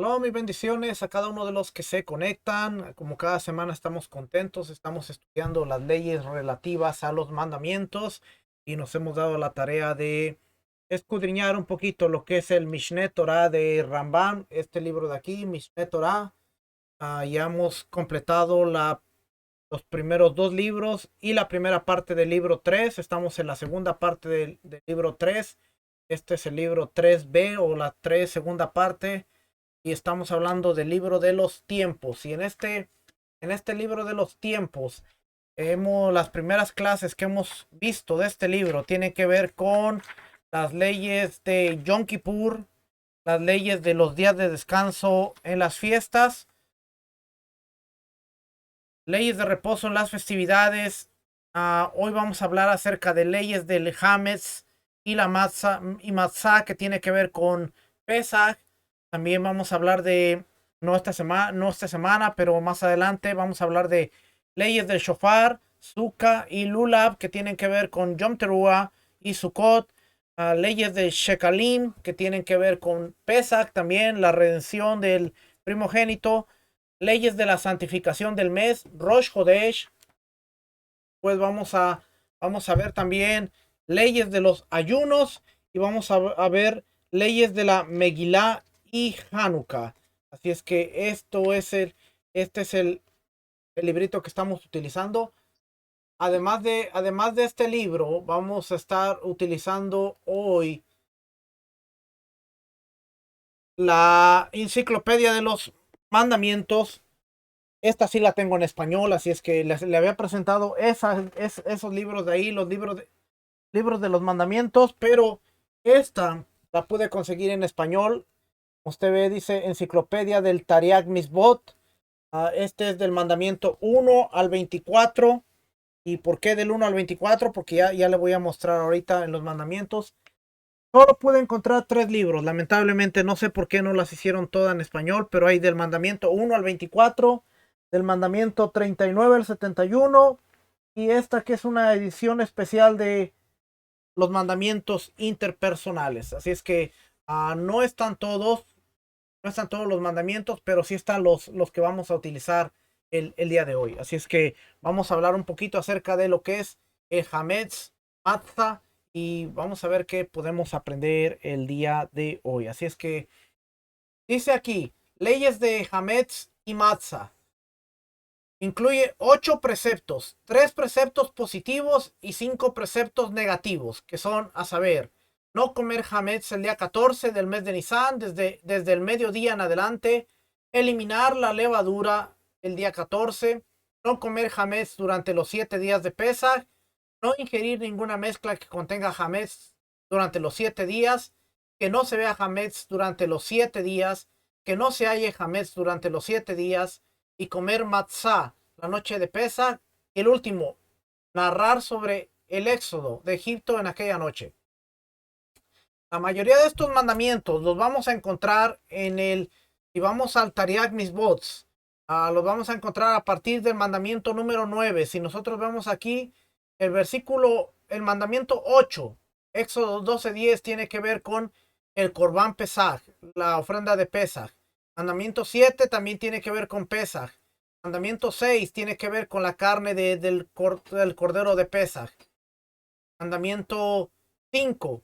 Shalom y bendiciones a cada uno de los que se conectan. Como cada semana estamos contentos, estamos estudiando las leyes relativas a los mandamientos y nos hemos dado la tarea de escudriñar un poquito lo que es el Mishneh Torah de Rambam, este libro de aquí, Mishneh Torah. Ya hemos completado los primeros dos libros y la primera parte del libro 3. Estamos en la segunda parte del libro 3. Este es el libro 3b o la 3 segunda parte y estamos hablando del libro de los tiempos. Y en este libro de los tiempos, las primeras clases que hemos visto de este libro tienen que ver con las leyes de Yom Kippur, las leyes de los días de descanso en las fiestas, leyes de reposo en las festividades. Hoy vamos a hablar acerca de leyes del Hametz y la Matzah que tiene que ver con Pesach. También vamos a hablar de, no esta semana, pero más adelante vamos a hablar de leyes del Shofar, Sukkah y Lulav que tienen que ver con Yom Teruah y Sukkot. Leyes de Shekalim que tienen que ver con Pesach, también la redención del primogénito. Leyes de la santificación del mes, Rosh Hodesh. Pues vamos a ver también leyes de los ayunos y vamos a ver leyes de la Megilá y Hanukkah. Así es que este es el librito que estamos utilizando. Además de este libro, vamos a estar utilizando hoy la enciclopedia de los mandamientos. Esta sí la tengo en español, así es que le había presentado esos libros de ahí, los libros de los mandamientos, pero esta la pude conseguir en español. Usted ve, dice Enciclopedia del Tariag Misbot. Este es del mandamiento 1 al 24. ¿Y por qué del 1 al 24? Porque ya le voy a mostrar ahorita en los mandamientos. Solo pude encontrar 3 libros. Lamentablemente no sé por qué no las hicieron todas en español, pero hay del mandamiento 1 al 24, del mandamiento 39 al 71 y esta que es una edición especial de los mandamientos interpersonales. Así es que no están todos los mandamientos, pero sí están los que vamos a utilizar el día de hoy. Así es que vamos a hablar un poquito acerca de lo que es el Hametz, Matzah, y vamos a ver qué podemos aprender el día de hoy. Así es que dice aquí, leyes de Hametz y Matzah. Incluye 8 preceptos, 3 preceptos positivos y 5 preceptos negativos, que son, a saber, no comer hametz el día 14 del mes de Nisan, desde el mediodía en adelante, eliminar la levadura el día 14, no comer hametz durante los 7 días de Pesach, no ingerir ninguna mezcla que contenga hametz durante los 7 días, que no se vea hametz durante los 7 días, que no se halle hametz durante los 7 días, y comer matzah la noche de Pesach. Y el último, narrar sobre el éxodo de Egipto en aquella noche. La mayoría de estos mandamientos los vamos a encontrar si vamos al Tariag Misbot, los vamos a encontrar a partir del mandamiento número 9. Si nosotros vemos aquí el mandamiento 8, Éxodo 12:10, tiene que ver con el Corbán Pesaj, la ofrenda de Pesaj. Mandamiento 7 también tiene que ver con Pesaj. Mandamiento 6 tiene que ver con la carne del cordero de Pesaj. Mandamiento 5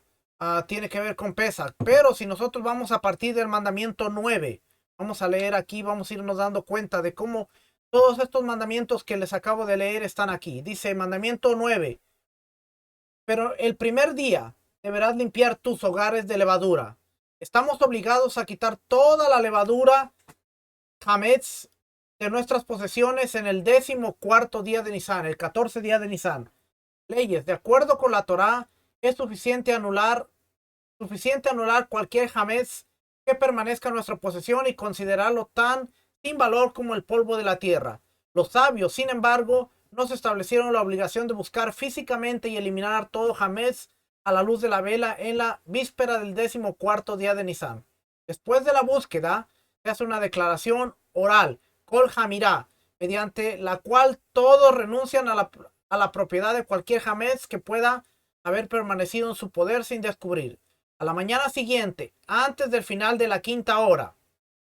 tiene que ver con Pesach. Pero si nosotros vamos a partir del mandamiento 9, vamos a leer aquí, vamos a irnos dando cuenta de cómo todos estos mandamientos que les acabo de leer están aquí. Dice mandamiento 9, pero el primer día deberás limpiar tus hogares de levadura. Estamos obligados a quitar toda la levadura hametz de nuestras posesiones en el 14º día de Nisan, el 14 día de Nisan. Leyes, de acuerdo con la Torá, es suficiente anular cualquier hametz que permanezca en nuestra posesión y considerarlo tan sin valor como el polvo de la tierra. Los sabios, sin embargo, nos establecieron la obligación de buscar físicamente y eliminar todo hametz a la luz de la vela en la víspera del 14º día de Nisan. Después de la búsqueda, se hace una declaración oral, Kol Hamirá, mediante la cual todos renuncian a la propiedad de cualquier hametz que pueda haber permanecido en su poder sin descubrir. A la mañana siguiente, antes del final de la 5ª hora,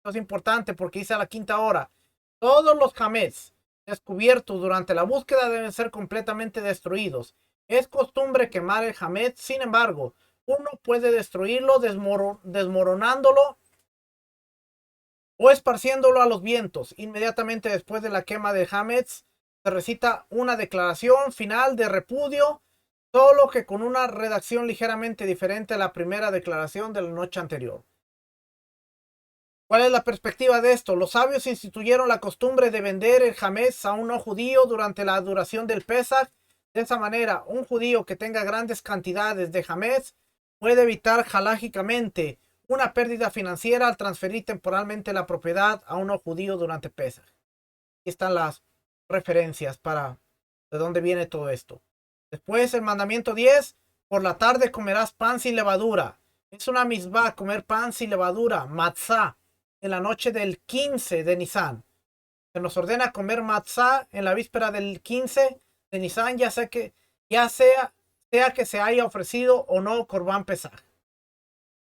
Esto es importante porque dice a la quinta hora, todos los hametz descubiertos durante la búsqueda deben ser completamente destruidos. Es costumbre quemar el hametz, sin embargo, uno puede destruirlo desmoronándolo o esparciéndolo a los vientos. Inmediatamente después de la quema del hametz, se recita una declaración final de repudio, solo que con una redacción ligeramente diferente a la primera declaración de la noche anterior. ¿Cuál es la perspectiva de esto? Los sabios instituyeron la costumbre de vender el hametz a un no judío durante la duración del Pesaj. De esa manera, un judío que tenga grandes cantidades de hametz puede evitar halágicamente una pérdida financiera al transferir temporalmente la propiedad a un no judío durante Pesaj. Aquí están las referencias para de dónde viene todo esto. Después el mandamiento 10, por la tarde comerás pan sin levadura. Es una misbah comer pan sin levadura, matzah, en la noche del 15 de Nisan. Se nos ordena comer matzah en la víspera del 15 de Nisan, ya sea que se haya ofrecido o no Corbán Pesaj.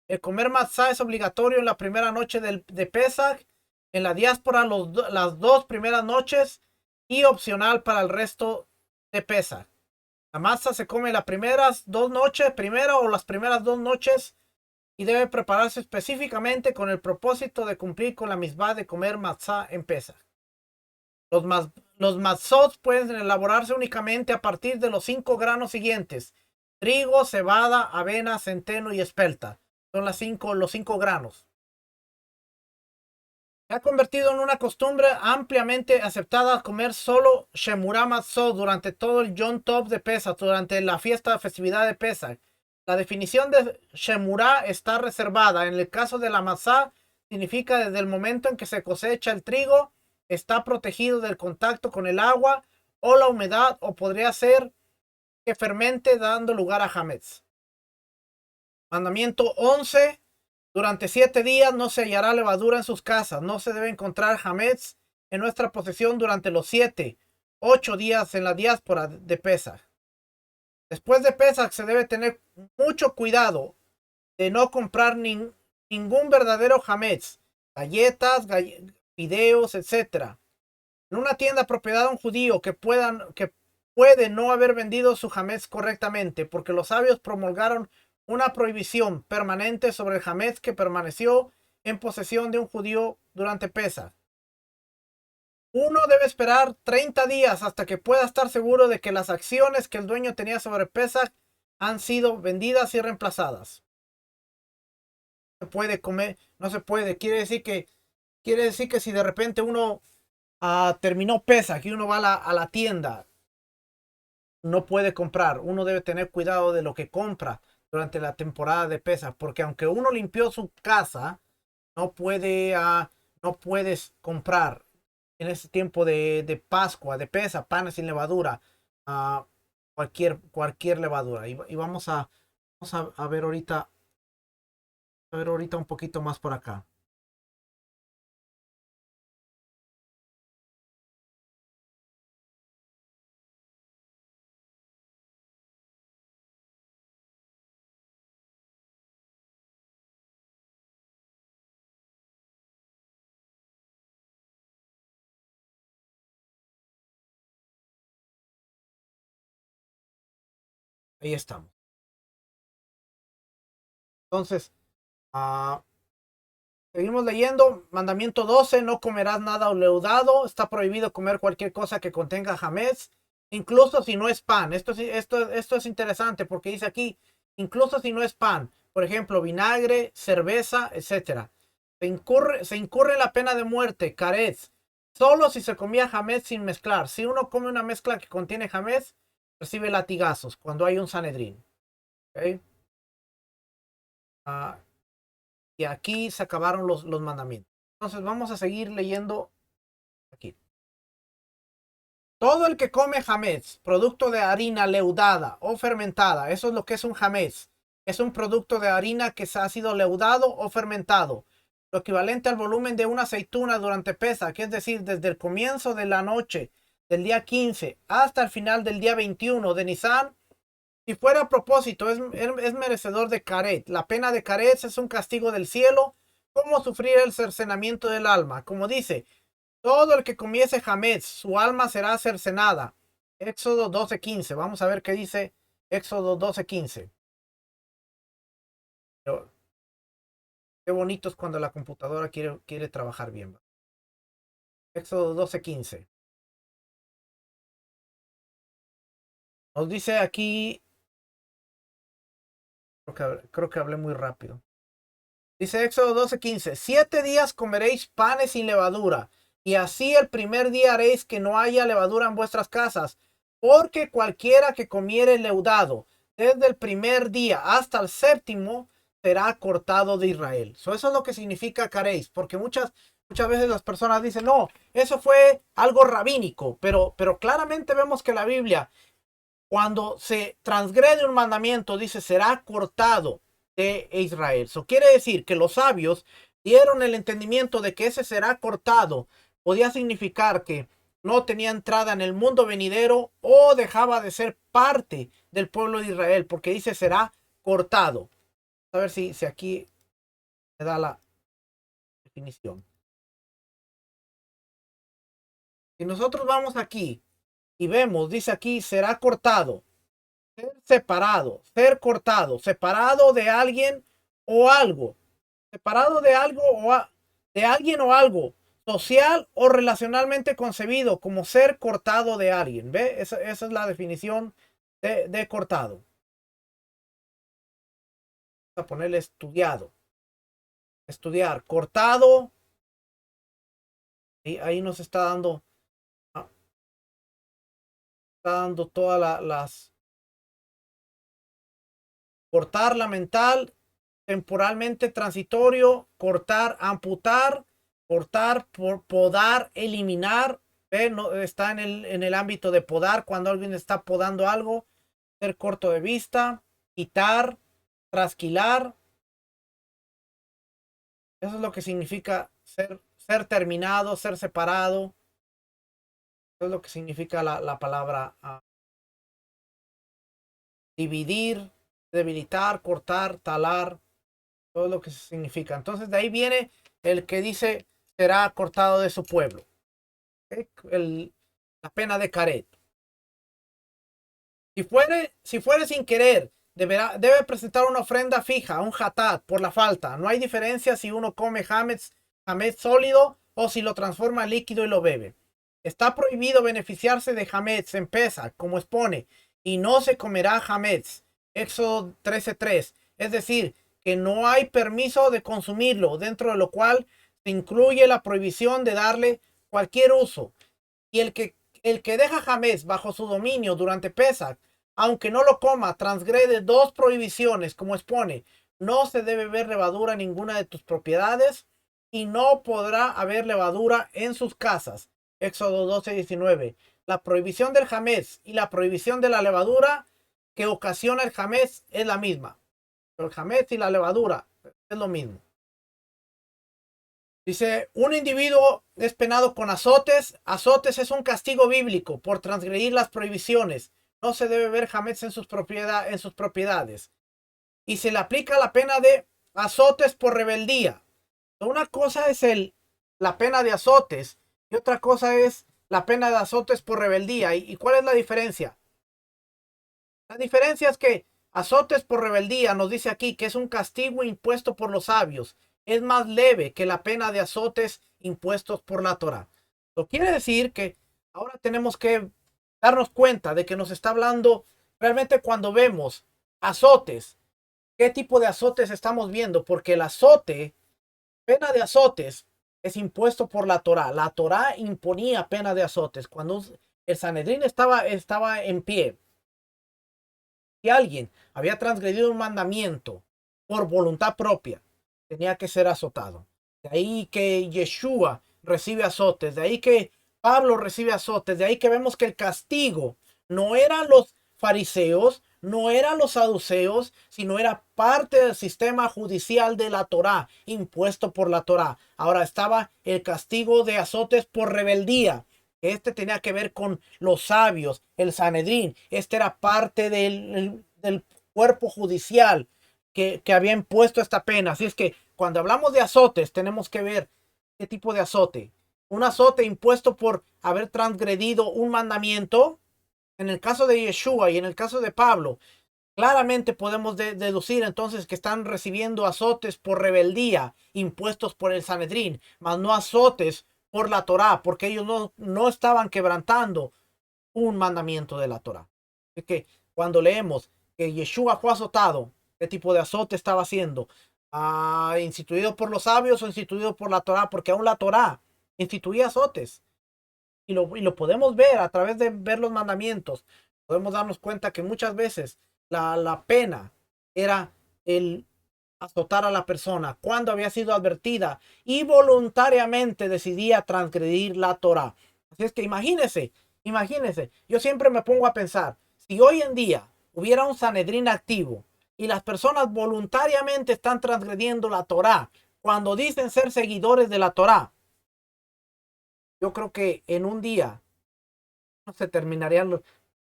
El comer matzah es obligatorio en la primera noche de Pesaj, en la diáspora las 2 primeras noches y opcional para el resto de Pesaj. La matzah se come las primeras 2 noches, las primeras 2 noches, y debe prepararse específicamente con el propósito de cumplir con la misbah de comer matzah en Pesaj. Los matzot pueden elaborarse únicamente a partir de los 5 granos siguientes: trigo, cebada, avena, centeno y espelta. Son los 5 granos. Se ha convertido en una costumbre ampliamente aceptada comer solo Shemurah Matzot durante todo el Yom Tov de Pesach, durante la festividad de Pesach. La definición de Shemurah está reservada. En el caso de la matzah, significa desde el momento en que se cosecha el trigo, está protegido del contacto con el agua o la humedad, o podría ser que fermente dando lugar a hametz. Mandamiento 11. Durante 7 días no se hallará levadura en sus casas. No se debe encontrar hametz en nuestra posesión durante los 8 días en la diáspora de Pesaj. Después de Pesaj se debe tener mucho cuidado de no comprar ningún verdadero hametz, galletas, fideos, etc. En una tienda propiedad de un judío que puede no haber vendido su hametz correctamente, porque los sabios promulgaron una prohibición permanente sobre el hametz que permaneció en posesión de un judío durante Pesaj. Uno debe esperar 30 días hasta que pueda estar seguro de que las acciones que el dueño tenía sobre Pesaj han sido vendidas y reemplazadas. No se puede comer, no se puede. Quiere decir que si de repente uno terminó Pesaj y uno va a la tienda, no puede comprar. Uno debe tener cuidado de lo que compra durante la temporada de Pesaj, porque aunque uno limpió su casa, no puedes comprar en ese tiempo de Pascua, de Pesaj, panes sin levadura, cualquier levadura. Y vamos a ver ahorita, un poquito más por acá. Ahí estamos. Entonces, seguimos leyendo. Mandamiento 12. No comerás nada leudado. Está prohibido comer cualquier cosa que contenga hametz, incluso si no es pan. Esto es interesante porque dice aquí, incluso si no es pan. Por ejemplo, vinagre, cerveza, etc. Se incurre en la pena de muerte, caretz, solo si se comía hametz sin mezclar. Si uno come una mezcla que contiene hametz, recibe latigazos cuando hay un Sanedrín. ¿Okay? Y aquí se acabaron los mandamientos. Entonces vamos a seguir leyendo aquí. Todo el que come hametz, producto de harina leudada o fermentada, eso es lo que es un hametz. Es un producto de harina que ha sido leudado o fermentado, lo equivalente al volumen de una aceituna durante Pesaj, que es decir, desde el comienzo de la noche del día 15 hasta el final del día 21 de Nisan. Si fuera a propósito, es merecedor de caret. La pena de caret es un castigo del cielo ¿Cómo sufrir el cercenamiento del alma? Como dice, todo el que comiese Hametz, su alma será cercenada. Éxodo 12:15. Vamos a ver qué dice Éxodo 12:15. Pero qué bonito es cuando la computadora quiere trabajar bien. Éxodo 12:15. Nos dice aquí, creo que hablé muy rápido. Dice Éxodo 12:15, 7 días comeréis panes sin levadura, y así el primer día haréis que no haya levadura en vuestras casas, porque cualquiera que comiere leudado desde el primer día hasta el séptimo será cortado de Israel. Eso es lo que significa caréis, porque muchas veces las personas dicen, no, eso fue algo rabínico, pero claramente vemos que la Biblia, cuando se transgrede un mandamiento, dice, será cortado de Israel. Eso quiere decir que los sabios dieron el entendimiento de que ese será cortado. Podía significar que no tenía entrada en el mundo venidero o dejaba de ser parte del pueblo de Israel, porque dice será cortado. A ver si aquí me da la definición. Si nosotros vamos aquí y vemos, dice aquí, será cortado. Ser separado, ser cortado, separado de alguien o algo, separado de algo de alguien o algo, social o relacionalmente concebido como ser cortado de alguien. ¿Ve? Esa es la definición de cortado. Vamos a ponerle estudiado, estudiar, cortado, y ahí nos ah, está dando todas las, cortar la mental, temporalmente transitorio, cortar, amputar, cortar, podar, eliminar. ¿Ve? No, está en el ámbito de podar, cuando alguien está podando algo, ser corto de vista, quitar, trasquilar. Eso es lo que significa ser terminado, ser separado. Eso es lo que significa la palabra dividir, debilitar, cortar, talar. Todo lo que significa. Entonces de ahí viene el que dice será cortado de su pueblo. ¿Okay? La pena de caret. Si fuere sin querer, debe presentar una ofrenda fija, un hatat, por la falta. No hay diferencia si uno come hametz sólido o si lo transforma en líquido y lo bebe. Está prohibido beneficiarse de hametz en pesa, como expone, y no se comerá hametz. Éxodo 13:3. Es decir, que no hay permiso de consumirlo, dentro de lo cual se incluye la prohibición de darle cualquier uso. Y el que deja hametz bajo su dominio durante Pesach, aunque no lo coma, transgrede dos prohibiciones, como expone: no se debe ver levadura en ninguna de tus propiedades, y no podrá haber levadura en sus casas. Éxodo 12:19. La prohibición del hametz y la prohibición de la levadura que ocasiona el hametz es la misma. Pero el hametz y la levadura es lo mismo. Dice, un individuo es penado con azotes. Azotes es un castigo bíblico por transgredir las prohibiciones. No se debe ver hametz en sus propiedades. Y se le aplica la pena de azotes por rebeldía. Una cosa es la pena de azotes y otra cosa es la pena de azotes por rebeldía. ¿Y cuál es la diferencia? La diferencia es que azotes por rebeldía nos dice aquí que es un castigo impuesto por los sabios. Es más leve que la pena de azotes impuestos por la Torá. Lo quiere decir que ahora tenemos que darnos cuenta de que nos está hablando realmente cuando vemos azotes. ¿Qué tipo de azotes estamos viendo? Porque el azote, pena de azotes, es impuesto por la Torá. La Torá imponía pena de azotes. Cuando el Sanedrín estaba en pie, si alguien había transgredido un mandamiento por voluntad propia, tenía que ser azotado. De ahí que Yeshua recibe azotes, de ahí que Pablo recibe azotes, de ahí que vemos que el castigo no eran los fariseos, no eran los saduceos, sino era parte del sistema judicial de la Torá, impuesto por la Torá. Ahora estaba el castigo de azotes por rebeldía. Este tenía que ver con los sabios, el Sanedrín. Este era parte del cuerpo judicial que había impuesto esta pena. Así es que cuando hablamos de azotes, tenemos que ver qué tipo de azote. Un azote impuesto por haber transgredido un mandamiento. En el caso de Yeshua y en el caso de Pablo, claramente podemos deducir entonces que están recibiendo azotes por rebeldía impuestos por el Sanedrín, mas no azotes por la Torá, porque ellos no estaban quebrantando un mandamiento de la Torá. Es que cuando leemos que Yeshua fue azotado, ¿qué tipo de azote estaba haciendo? ¿Instituido por los sabios o instituido por la Torá? Porque aún la Torá instituía azotes. Y lo podemos ver a través de ver los mandamientos. Podemos darnos cuenta que muchas veces la pena era el azotar a la persona cuando había sido advertida y voluntariamente decidía transgredir la Torá. Así es que imagínese, yo siempre me pongo a pensar, si hoy en día hubiera un Sanedrín activo y las personas voluntariamente están transgrediendo la Torá cuando dicen ser seguidores de la Torá, yo creo que en un día no se terminarían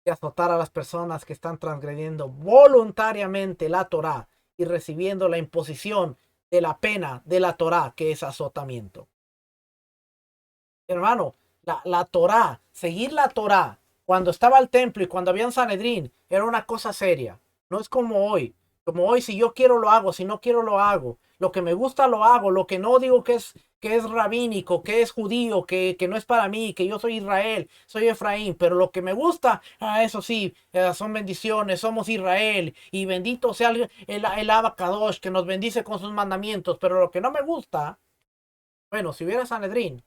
de azotar a las personas que están transgrediendo voluntariamente la Torá y recibiendo la imposición de la pena de la Torá, que es azotamiento. Hermano, la Torá, seguir la Torá cuando estaba el templo y cuando había un Sanedrín era una cosa seria. No es como hoy. Como hoy, si yo quiero lo hago, si no quiero lo hago. Lo que me gusta lo hago, lo que no digo que es rabínico, que es judío, que no es para mí, que yo soy Israel, soy Efraín, pero lo que me gusta, eso sí, son bendiciones, somos Israel y bendito sea el Abacadosh que nos bendice con sus mandamientos, pero lo que no me gusta, bueno, si hubiera Sanedrín,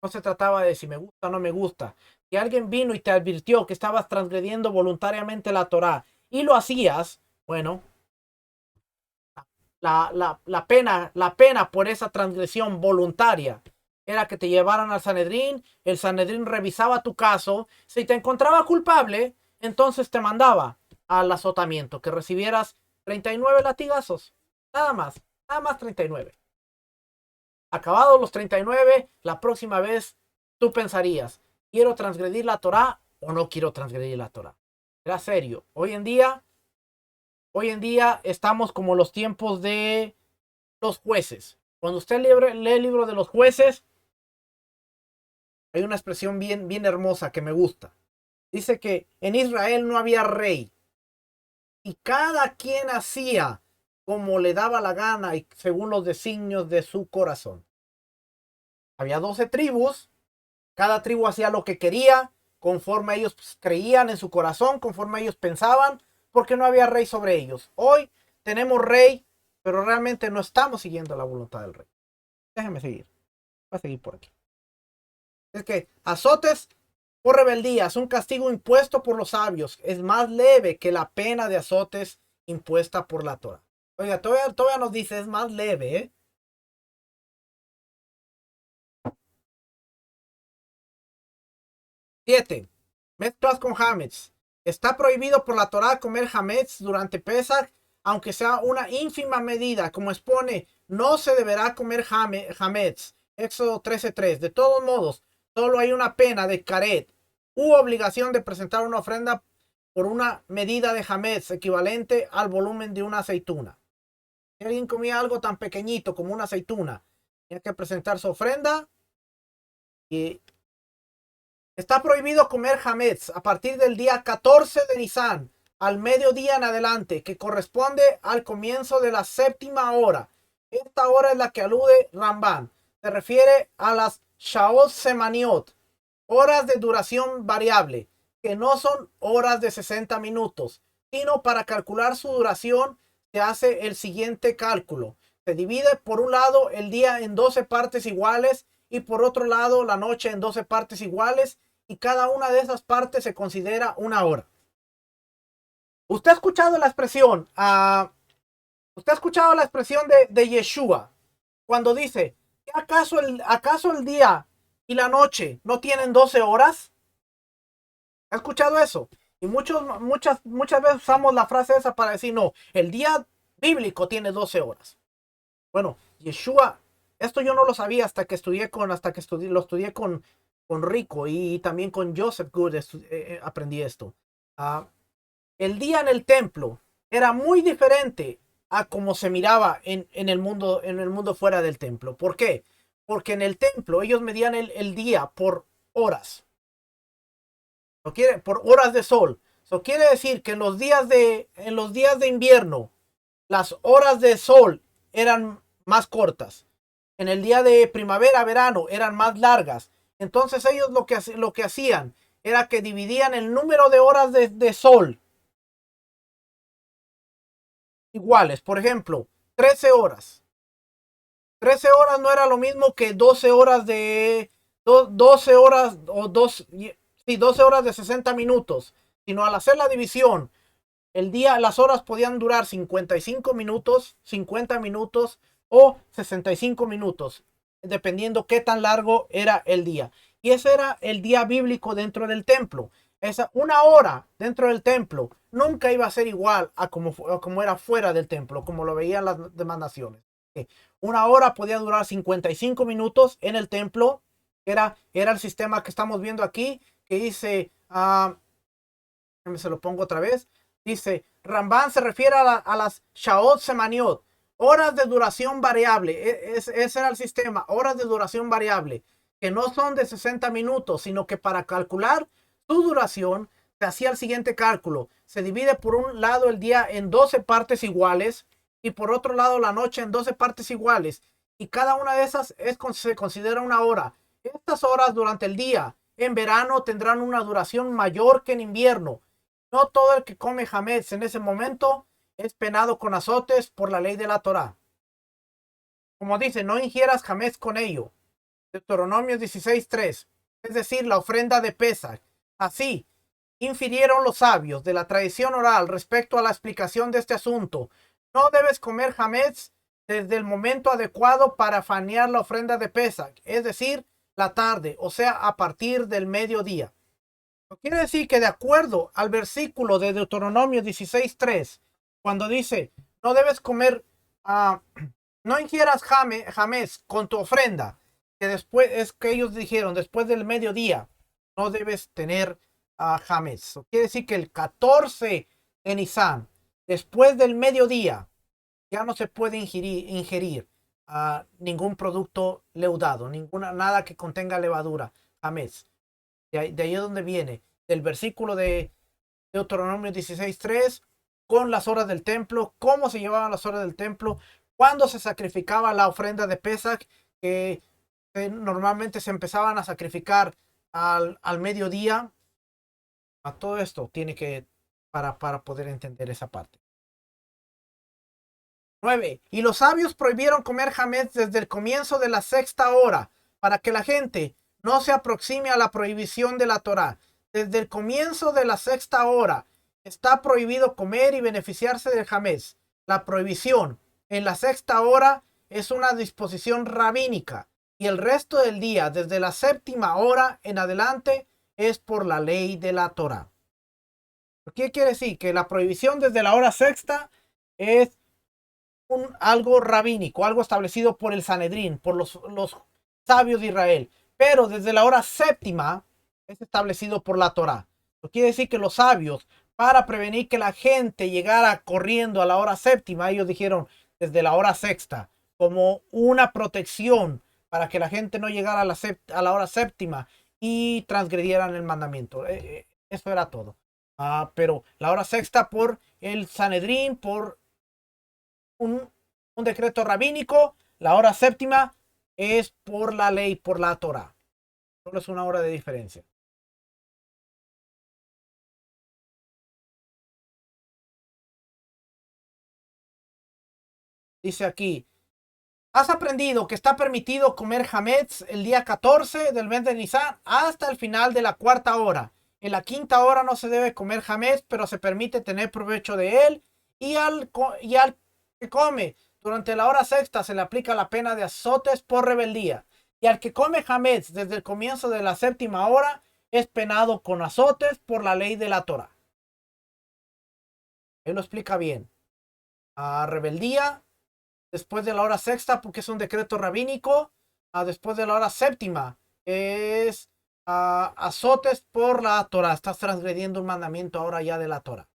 no se trataba de si me gusta o no me gusta. Si alguien vino y te advirtió que estabas transgrediendo voluntariamente la Torá y lo hacías, bueno, la pena por esa transgresión voluntaria era que te llevaran al Sanedrín, el Sanedrín revisaba tu caso, si te encontraba culpable, entonces te mandaba al azotamiento, que recibieras 39 latigazos, nada más 39. Acabados los 39, la próxima vez tú pensarías, ¿quiero transgredir la Torá o no quiero transgredir la Torá? Era serio. Hoy en día estamos como los tiempos de los jueces. Cuando usted lee el libro de los jueces, hay una expresión bien, bien hermosa que me gusta. Dice que en Israel no había rey y cada quien hacía como le daba la gana y según los designios de su corazón. Había 12 tribus, cada tribu hacía lo que quería, conforme ellos creían en su corazón, conforme ellos pensaban, porque no había rey sobre ellos. Hoy tenemos rey, pero realmente no estamos siguiendo la voluntad del rey. Déjenme seguir. Voy a seguir por aquí. Es que azotes por rebeldía es un castigo impuesto por los sabios. Es más leve que la pena de azotes impuesta por la Torah. Oiga, todavía nos dice es más leve, ¿eh? 7. Mezclas con hametz. Está prohibido por la Torá comer hametz durante Pesach, aunque sea una ínfima medida, como expone, no se deberá comer hametz. Éxodo 13:3. De todos modos, solo hay una pena de caret u obligación de presentar una ofrenda por una medida de hametz equivalente al volumen de una aceituna. Si alguien comía algo tan pequeñito como una aceituna, tenía que presentar su ofrenda y está prohibido comer hametz a partir del día 14 de Nisan al mediodía en adelante, que corresponde al comienzo de la séptima hora. Esta hora es la que alude Ramban. Se refiere a las Shaot Semaniot, horas de duración variable, que no son horas de 60 minutos, sino para calcular su duración se hace el siguiente cálculo. Se divide por un lado el día en 12 partes iguales y por otro lado la noche en 12 partes iguales y cada una de esas partes se considera una hora. Usted ha escuchado la expresión, de Yeshua cuando dice, ¿acaso el día y la noche no tienen 12 horas? ¿Ha escuchado eso? Y muchas veces usamos la frase esa para decir, no, el día bíblico tiene 12 horas. Bueno, Yeshua, esto yo no lo sabía hasta que lo estudié con Rico y también con Joseph Good aprendí esto. El día en el templo era muy diferente a como se miraba en el mundo fuera del templo. ¿Por qué? Porque en el templo ellos medían el día por horas. Por horas de sol. Eso quiere decir que en los días de invierno, las horas de sol eran más cortas. En el día de primavera, verano, eran más largas. Entonces ellos lo que hacían era que dividían el número de horas de sol iguales. Por ejemplo, 13 horas. 13 horas no era lo mismo que 12 horas de 12 horas o sí, 12 horas de 60 minutos, sino al hacer la división, las horas podían durar 55 minutos, 50 minutos o 65 minutos, dependiendo qué tan largo era el día. Y ese era el día bíblico dentro del templo. Una hora dentro del templo nunca iba a ser igual a como era fuera del templo, como lo veían las demás naciones. Una hora podía durar 55 minutos en el templo. Era el sistema que estamos viendo aquí, que dice, se lo pongo otra vez, dice, Ramban se refiere a las Shaot Semaniot, horas de duración variable. Ese era el sistema, horas de duración variable, que no son de 60 minutos, sino que para calcular su duración se hacía el siguiente cálculo. Se divide por un lado el día en 12 partes iguales y por otro lado la noche en 12 partes iguales. Y cada una de esas se considera una hora. Estas horas durante el día en verano tendrán una duración mayor que en invierno. No todo el que come hametz en ese momento es penado con azotes por la ley de la Torá. Como dice, no ingieras hametz con ello. Deuteronomio 16:3. Es decir, la ofrenda de Pesach. Así, infirieron los sabios de la tradición oral respecto a la explicación de este asunto. No debes comer hametz desde el momento adecuado para fanear la ofrenda de Pesach, es decir, la tarde, o sea, a partir del mediodía. Quiere decir que de acuerdo al versículo de Deuteronomio 16:3, cuando dice, no debes comer, no ingieras jamés con tu ofrenda, que después es que ellos dijeron, después del mediodía, no debes tener jamés. Quiere decir que el 14 de Nisan, después del mediodía, ya no se puede ingerir ningún producto leudado, nada que contenga levadura, jamés. De ahí es donde viene, del versículo de Deuteronomio 16:3, con las horas del templo, cómo se llevaban las horas del templo, cuándo se sacrificaba la ofrenda de Pesach, que normalmente se empezaban a sacrificar al mediodía. A todo esto tiene que, para poder entender esa parte. 9. Y los sabios prohibieron comer hametz desde el comienzo de la sexta hora, para que la gente no se aproxime a la prohibición de la Torá. Desde el comienzo de la sexta hora está prohibido comer y beneficiarse del hametz. La prohibición en la sexta hora es una disposición rabínica y el resto del día, desde la séptima hora en adelante, es por la ley de la Torá. ¿Qué quiere decir? Que la prohibición desde la hora sexta es algo rabínico, algo establecido por el Sanedrín, por los sabios de Israel. Pero desde la hora séptima es establecido por la Torá. Eso quiere decir que los sabios, para prevenir que la gente llegara corriendo a la hora séptima, ellos dijeron desde la hora sexta, como una protección para que la gente no llegara a la hora séptima y transgredieran el mandamiento. Eso era todo. Pero la hora sexta por el Sanedrín, por un, un decreto rabínico, la hora séptima es por la ley, por la Torah. Solo es una hora de diferencia. Dice aquí, has aprendido que está permitido comer hametz el día 14 del mes de Nisan hasta el final de la cuarta hora. En la quinta hora no se debe comer hametz, pero se permite tener provecho de él. Y al que come durante la hora sexta se le aplica la pena de azotes por rebeldía. Y al que come hametz desde el comienzo de la séptima hora es penado con azotes por la ley de la Torah. Él lo explica bien. Rebeldía después de la hora sexta porque es un decreto rabínico. Después de la hora séptima es azotes por la Torah. Estás transgrediendo un mandamiento ahora ya de la Torah.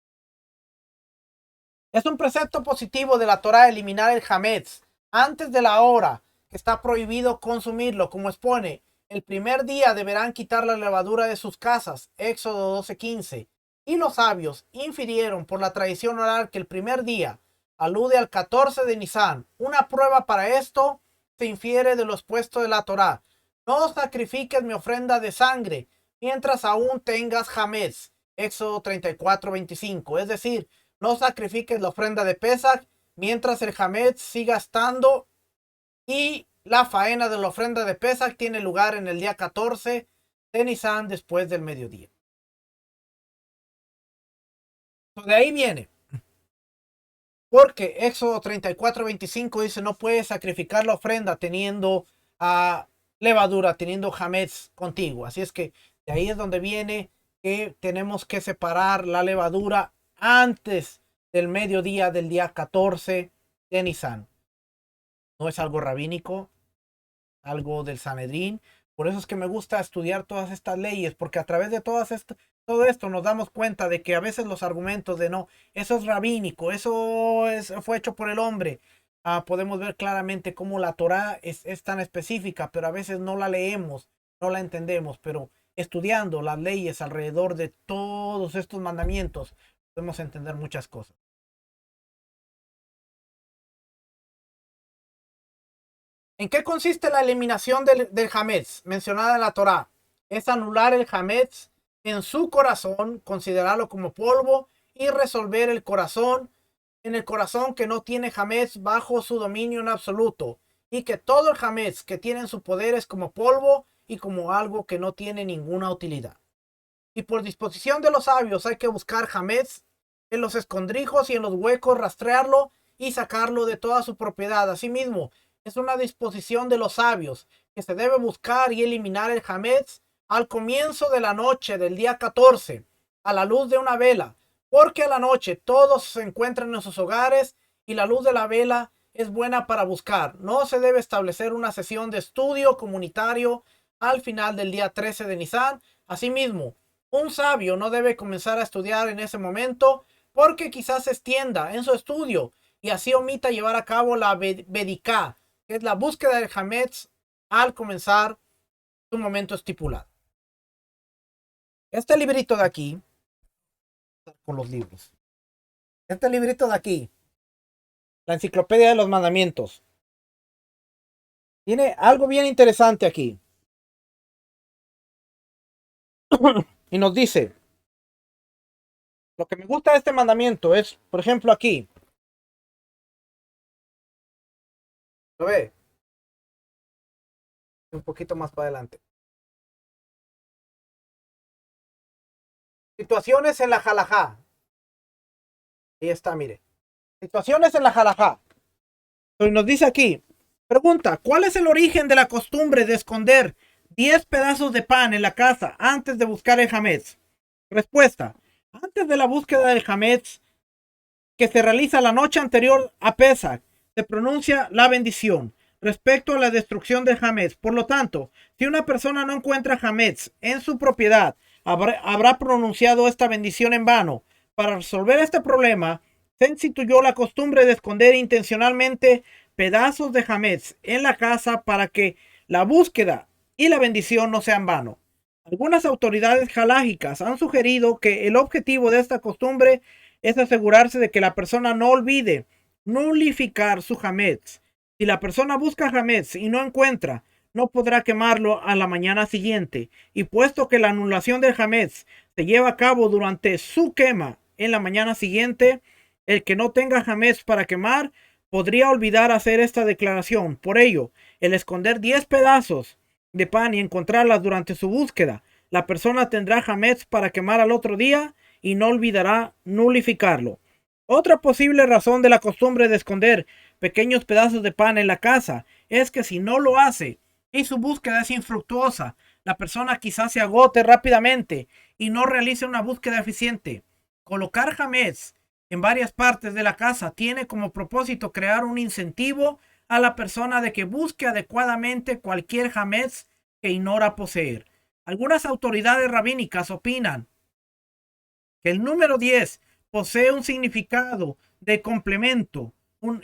Es un precepto positivo de la Torá eliminar el hametz antes de la hora, que está prohibido consumirlo, como expone. El primer día deberán quitar la levadura de sus casas, Éxodo 12:15. Y los sabios infirieron por la tradición oral que el primer día alude al 14 de Nisan. Una prueba para esto se infiere de lo expuesto de la Torá. No sacrifiques mi ofrenda de sangre mientras aún tengas hametz, Éxodo 34:25. Es decir, no sacrifiques la ofrenda de Pesach mientras el hametz siga estando, y la faena de la ofrenda de Pesach tiene lugar en el día 14 de Nisan después del mediodía. De ahí viene, porque Éxodo 34:25 dice no puedes sacrificar la ofrenda teniendo levadura, teniendo hametz contigo. Así es que de ahí es donde viene que tenemos que separar la levadura antes del mediodía del día 14 de Nisan. No es algo rabínico, algo del Sanedrín. Por eso es que me gusta estudiar todas estas leyes, porque a través de todo esto nos damos cuenta de que a veces los argumentos de no, eso es rabínico, fue hecho por el hombre. Podemos ver claramente cómo la Torá es tan específica, pero a veces no la leemos, no la entendemos, pero estudiando las leyes alrededor de todos estos mandamientos, podemos entender muchas cosas. ¿En qué consiste la eliminación del hametz mencionada en la Torá? Es anular el hametz en su corazón, considerarlo como polvo y resolver el corazón en el corazón que no tiene hametz bajo su dominio en absoluto, y que todo el hametz que tiene en su poder es como polvo y como algo que no tiene ninguna utilidad. Y por disposición de los sabios hay que buscar hametz en los escondrijos y en los huecos, rastrearlo y sacarlo de toda su propiedad. Asimismo, es una disposición de los sabios que se debe buscar y eliminar el hametz al comienzo de la noche del día 14, a la luz de una vela, porque a la noche todos se encuentran en sus hogares y la luz de la vela es buena para buscar. No se debe establecer una sesión de estudio comunitario al final del día 13 de Nisan. Asimismo, un sabio no debe comenzar a estudiar en ese momento, porque quizás se extienda en su estudio y así omita llevar a cabo la Bediká, que es la búsqueda del hametz al comenzar su momento estipulado. Este librito de aquí, con los libros, este librito de aquí, la Enciclopedia de los Mandamientos, tiene algo bien interesante aquí. Y nos dice, lo que me gusta de este mandamiento es, por ejemplo, aquí. ¿Lo ve? Un poquito más para adelante. Situaciones en la halajá. Ahí está, mire. Situaciones en la halajá. Entonces nos dice aquí, pregunta, ¿cuál es el origen de la costumbre de esconder 10 pedazos de pan en la casa antes de buscar el hametz? Respuesta, antes de la búsqueda del hametz, que se realiza la noche anterior a Pesach, se pronuncia la bendición respecto a la destrucción del hametz. Por lo tanto, si una persona no encuentra hametz en su propiedad, habrá pronunciado esta bendición en vano. Para resolver este problema, se instituyó la costumbre de esconder intencionalmente pedazos de hametz en la casa para que la búsqueda y la bendición no sean vano. Algunas autoridades halágicas han sugerido que el objetivo de esta costumbre es asegurarse de que la persona no olvide nulificar su hametz. Si la persona busca hametz y no encuentra, no podrá quemarlo a la mañana siguiente. Y puesto que la anulación del hametz se lleva a cabo durante su quema en la mañana siguiente, el que no tenga hametz para quemar podría olvidar hacer esta declaración. Por ello, el esconder 10 pedazos de pan y encontrarlas durante su búsqueda, la persona tendrá hametz para quemar al otro día y no olvidará nulificarlo. Otra posible razón de la costumbre de esconder pequeños pedazos de pan en la casa es que si no lo hace y su búsqueda es infructuosa, la persona quizás se agote rápidamente y no realice una búsqueda eficiente. Colocar hametz en varias partes de la casa tiene como propósito crear un incentivo a la persona de que busque adecuadamente cualquier hametz que ignora poseer. Algunas autoridades rabínicas opinan que el número 10 posee un significado de complemento, un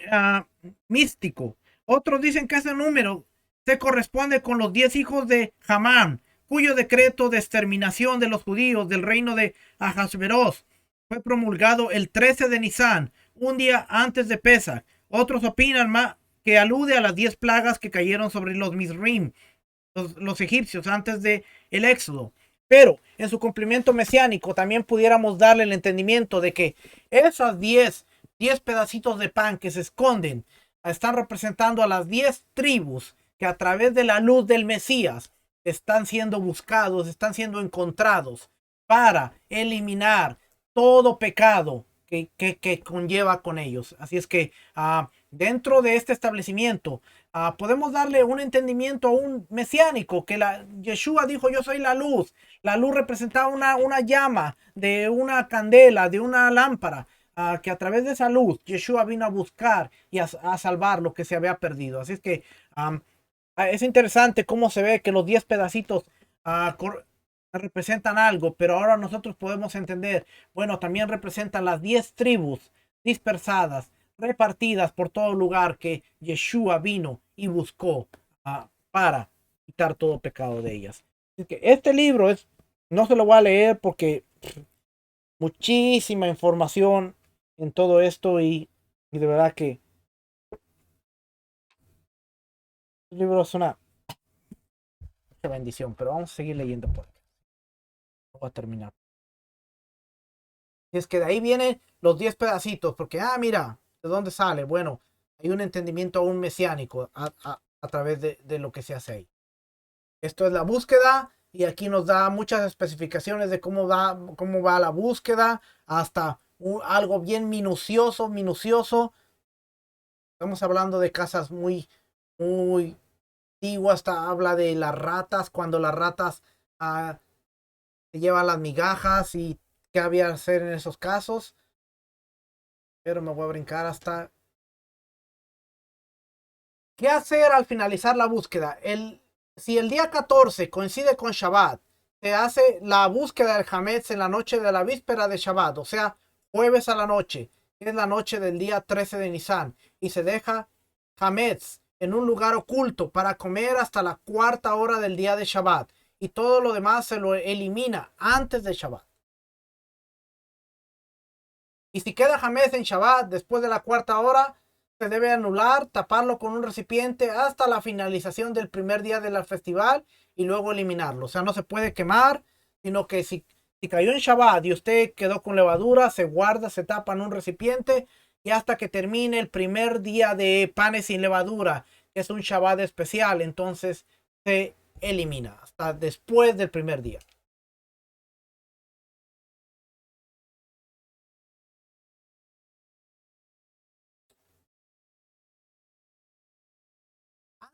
místico. Otros dicen que ese número se corresponde con los 10 hijos de Hamán, cuyo decreto de exterminación de los judíos del reino de Ahasveros fue promulgado el 13 de Nisan, un día antes de Pesach. Otros opinan que alude a las 10 plagas que cayeron sobre los Misrim, los egipcios, antes de el éxodo. Pero en su cumplimiento mesiánico también pudiéramos darle el entendimiento de que esas 10 pedacitos de pan que se esconden están representando a las 10 tribus que a través de la luz del Mesías están siendo buscados, están siendo encontrados para eliminar todo pecado que conlleva con ellos. Así es que dentro de este establecimiento podemos darle un entendimiento aún mesiánico, que Yeshua dijo: yo soy la luz. La luz representaba una llama de una candela, de una lámpara, que a través de esa luz Yeshua vino a buscar y a salvar lo que se había perdido. Así es que es interesante cómo se ve que los 10 pedacitos representan algo, pero ahora nosotros podemos entender, bueno, también representan las 10 tribus dispersadas, repartidas por todo lugar, que Yeshua vino y buscó para quitar todo pecado de ellas. Así que este libro no se lo voy a leer porque muchísima información en todo esto, y de verdad que el libro es una bendición, pero vamos a seguir leyendo por acá. Voy a terminar. Y es que de ahí vienen los 10 pedacitos, porque, mira, ¿de dónde sale? Bueno, hay un entendimiento aún mesiánico a través de lo que se hace ahí. Esto es la búsqueda, y aquí nos da muchas especificaciones de cómo va la búsqueda, hasta algo bien minucioso. Estamos hablando de casas muy antiguas. Hasta habla de las ratas, cuando las ratas se llevan las migajas y qué había que hacer en esos casos. Pero me voy a brincar hasta qué hacer al finalizar la búsqueda. Si el día 14 coincide con Shabbat, se hace la búsqueda del Hametz en la noche de la víspera de Shabbat, o sea, jueves a la noche, que es la noche del día 13 de Nisan, y se deja Hametz en un lugar oculto para comer hasta la cuarta hora del día de Shabbat, y todo lo demás se lo elimina antes de Shabbat. Y si queda Hametz en Shabbat después de la cuarta hora, se debe anular, taparlo con un recipiente hasta la finalización del primer día del festival y luego eliminarlo. O sea, no se puede quemar, sino que si cayó en Shabbat y usted quedó con levadura, se guarda, se tapa en un recipiente, y hasta que termine el primer día de panes sin levadura, que es un Shabbat especial, entonces se elimina hasta después del primer día.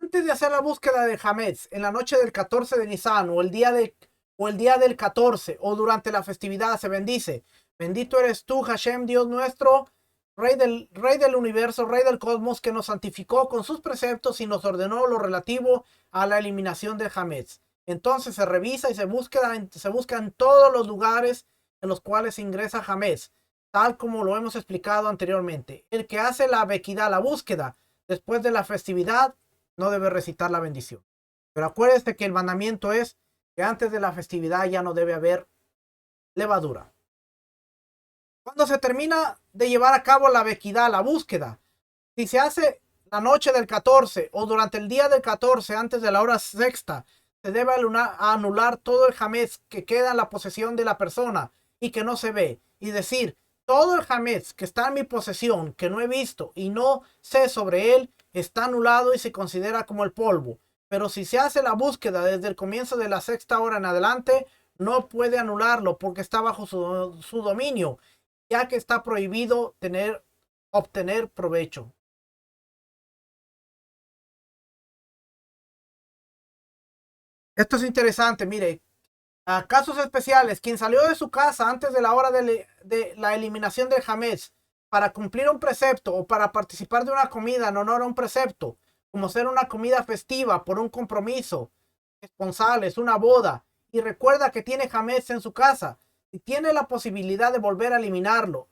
Antes de hacer la búsqueda de Hametz en la noche del 14 de Nisan, o el día del 14, o durante la festividad, se bendice: bendito eres tú, Hashem, Dios nuestro, rey del universo, rey del cosmos, que nos santificó con sus preceptos y nos ordenó lo relativo a la eliminación del Hametz. Entonces se revisa y se busca en todos los lugares en los cuales ingresa Hametz, tal como lo hemos explicado anteriormente. El que hace la bequidá, la búsqueda, después de la festividad, no debe recitar la bendición. Pero acuérdese que el mandamiento es que antes de la festividad ya no debe haber levadura. Cuando se termina de llevar a cabo la bequidá, la búsqueda, si se hace la noche del 14 o durante el día del 14 antes de la hora sexta, se debe anular todo el hametz que queda en la posesión de la persona y que no se ve, y decir: todo el hametz que está en mi posesión, que no he visto y no sé sobre él, está anulado y se considera como el polvo. Pero si se hace la búsqueda desde el comienzo de la sexta hora en adelante, no puede anularlo porque está bajo su dominio, ya que está prohibido obtener provecho. Esto es interesante, mire. A casos especiales: quien salió de su casa antes de la hora de la eliminación del hametz para cumplir un precepto o para participar de una comida en honor a un precepto, como ser una comida festiva por un compromiso, esponsales, una boda, y recuerda que tiene hametz en su casa, y tiene la posibilidad de volver a eliminarlo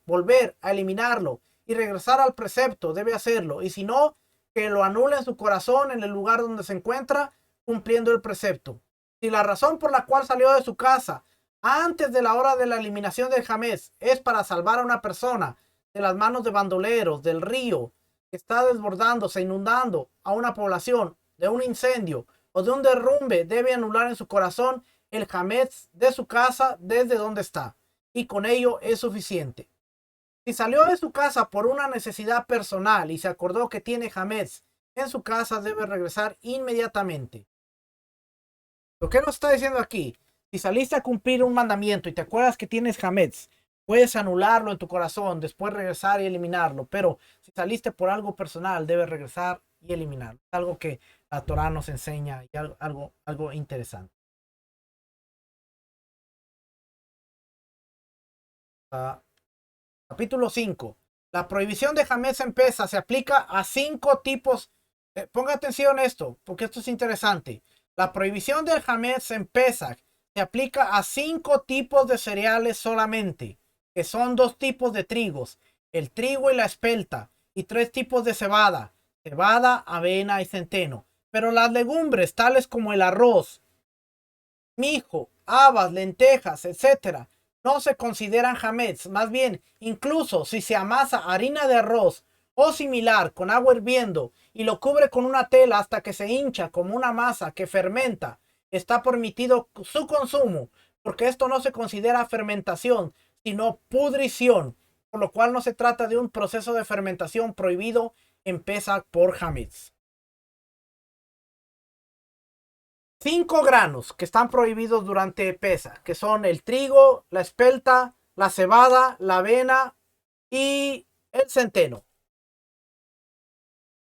y regresar al precepto, debe hacerlo. Y si no, que lo anule en su corazón en el lugar donde se encuentra cumpliendo el precepto. Si la razón por la cual salió de su casa antes de la hora de la eliminación del Hametz es para salvar a una persona de las manos de bandoleros, del río que está desbordándose, inundando a una población, de un incendio o de un derrumbe, debe anular en su corazón el Hametz de su casa desde donde está. Y con ello es suficiente. Si salió de su casa por una necesidad personal y se acordó que tiene Hametz en su casa, debe regresar inmediatamente. ¿Lo que nos está diciendo aquí? Si saliste a cumplir un mandamiento y te acuerdas que tienes Hametz, puedes anularlo en tu corazón, después regresar y eliminarlo. Pero si saliste por algo personal, debes regresar y eliminarlo. Es algo que la Torah nos enseña y algo interesante. Capítulo 5. La prohibición de Hametz en Pesa se aplica a 5 tipos. Ponga atención a esto, porque esto es interesante. La prohibición del Hametz en Pesach se aplica a 5 tipos de cereales solamente, que son 2 tipos de trigos, el trigo y la espelta, y 3 tipos de cebada, avena y centeno. Pero las legumbres, tales como el arroz, mijo, habas, lentejas, etcétera, no se consideran hametz. Más bien, incluso si se amasa harina de arroz o similar con agua hirviendo y lo cubre con una tela hasta que se hincha como una masa que fermenta, está permitido su consumo, porque esto no se considera fermentación, sino pudrición, por lo cual no se trata de un proceso de fermentación prohibido en Pesach por hametz. 5 granos que están prohibidos durante Pesach, que son el trigo, la espelta, la cebada, la avena y el centeno.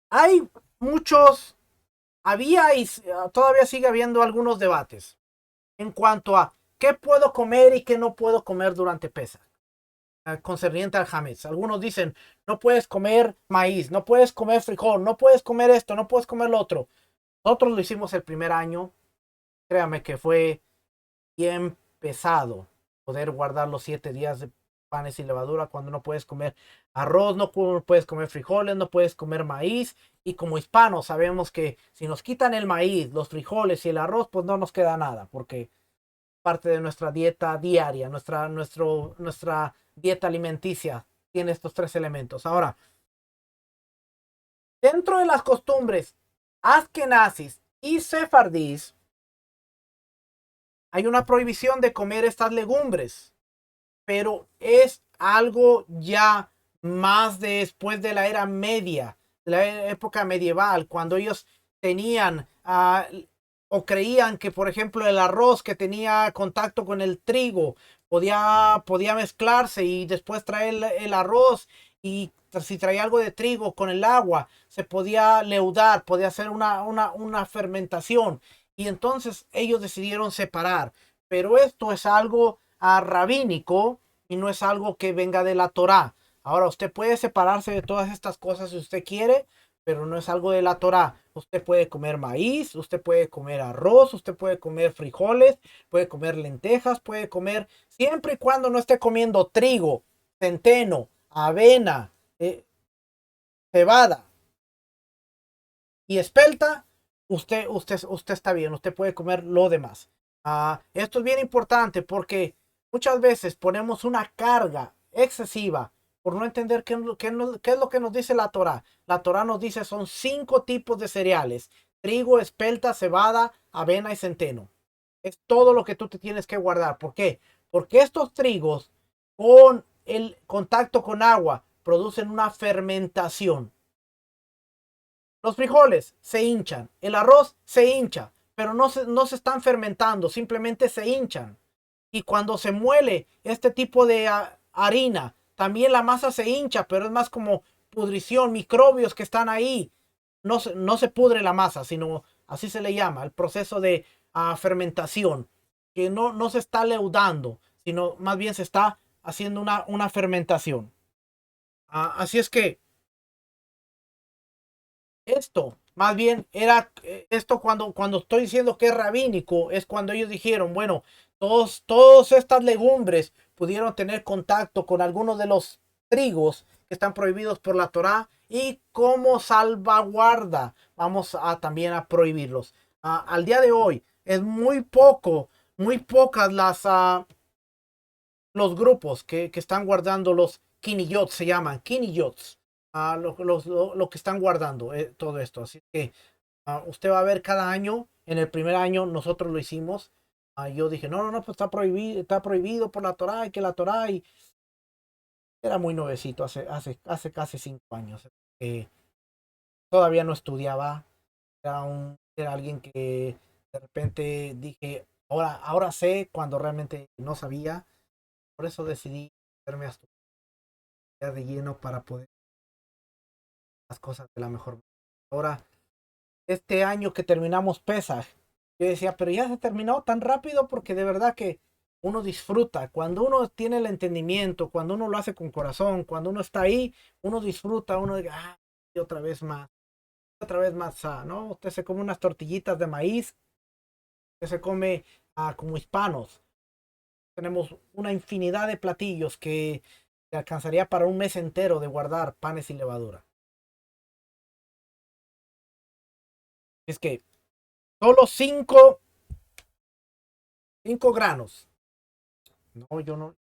Hay muchos, había y todavía sigue habiendo algunos debates en cuanto a qué puedo comer y qué no puedo comer durante Pesach, concerniente al hametz. Algunos dicen, no puedes comer maíz, no puedes comer frijol, no puedes comer esto, no puedes comer lo otro. Nosotros lo hicimos el primer año. Créame que fue bien pesado poder guardar los 7 días de panes y levadura cuando no puedes comer arroz, no puedes comer frijoles, no puedes comer maíz. Y como hispanos sabemos que si nos quitan el maíz, los frijoles y el arroz, pues no nos queda nada, porque parte de nuestra dieta diaria, nuestra dieta alimenticia tiene estos 3 elementos. Ahora, dentro de las costumbres askenazis y sefardís, hay una prohibición de comer estas legumbres, pero es algo ya más después de la era media, de la época medieval, cuando ellos tenían o creían que, por ejemplo, el arroz que tenía contacto con el trigo podía mezclarse y después traer el arroz, y si traía algo de trigo con el agua, se podía leudar, podía hacer una fermentación. Y entonces ellos decidieron separar. Pero esto es algo rabínico y no es algo que venga de la Torá. Ahora, usted puede separarse de todas estas cosas si usted quiere, pero no es algo de la Torá. Usted puede comer maíz, usted puede comer arroz, usted puede comer frijoles, puede comer lentejas, puede comer, siempre y cuando no esté comiendo trigo, centeno, avena, cebada y espelta. Usted está bien, usted puede comer lo demás. Esto es bien importante porque muchas veces ponemos una carga excesiva por no entender qué es lo que nos dice la Torah. La Torah nos dice son 5 tipos de cereales: trigo, espelta, cebada, avena y centeno. Es todo lo que tú te tienes que guardar. ¿Por qué? Porque estos trigos con el contacto con agua producen una fermentación. Los frijoles se hinchan, el arroz se hincha, pero no se están fermentando, simplemente se hinchan. Y cuando se muele este tipo de harina, también la masa se hincha, pero es más como pudrición, microbios que están ahí. No se pudre la masa, sino así se le llama, el proceso de fermentación, que no se está leudando, sino más bien se está haciendo una fermentación. Así es que esto, más bien era esto cuando estoy diciendo que es rabínico, es cuando ellos dijeron, bueno, todas estas legumbres pudieron tener contacto con algunos de los trigos que están prohibidos por la Torá y como salvaguarda vamos a también a prohibirlos. Al día de hoy es muy pocas los grupos que están guardando los kiniyots, se llaman kiniyots, lo que están guardando todo esto. Así que usted va a ver cada año, en el primer año nosotros lo hicimos. Yo dije, no, no, no, pues está prohibido por la Torá y que la Torá y era muy nuevecito hace casi 5 años. Todavía no estudiaba, era alguien que de repente dije, ahora sé cuando realmente no sabía. Por eso decidí verme a estudiar de lleno para poder hacer las cosas de la mejor manera. Ahora, este año que terminamos Pesaj, yo decía, pero ya se terminó tan rápido porque de verdad que uno disfruta. Cuando uno tiene el entendimiento, cuando uno lo hace con corazón, cuando uno está ahí, uno disfruta, uno dice, y otra vez más, ¿no? Usted se come unas tortillitas de maíz, usted se come como hispanos. Tenemos una infinidad de platillos que te alcanzaría para un mes entero de guardar panes y levadura. Es que solo cinco granos. No, yo no.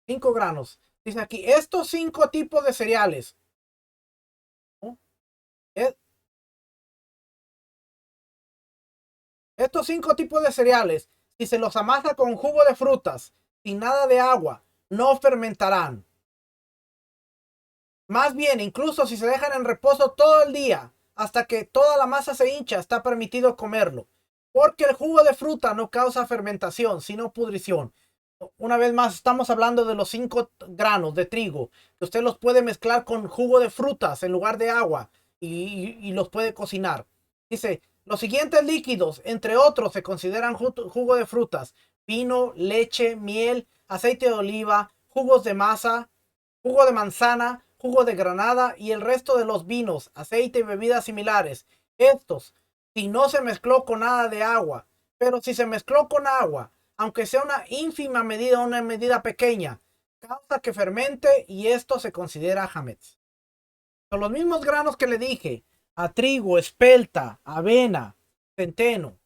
5 granos. Dice aquí, estos 5 tipos de cereales. ¿No? Es- Estos 5 tipos de cereales, si se los amasa con jugo de frutas, sin nada de agua, no fermentarán. Más bien, incluso si se dejan en reposo todo el día, hasta que toda la masa se hincha, está permitido comerlo. Porque el jugo de fruta no causa fermentación, sino pudrición. Una vez más, estamos hablando de los 5 granos de trigo, que usted los puede mezclar con jugo de frutas en lugar de agua y los puede cocinar. Dice, los siguientes líquidos, entre otros, se consideran jugo de frutas: vino, leche, miel, aceite de oliva, jugos de masa, jugo de manzana, jugo de granada y el resto de los vinos, aceite y bebidas similares. Estos, si no se mezcló con nada de agua, pero si se mezcló con agua, aunque sea una ínfima medida, una medida pequeña, causa que fermente y esto se considera hametz. Son los mismos granos que le dije: a trigo, espelta, avena, centeno.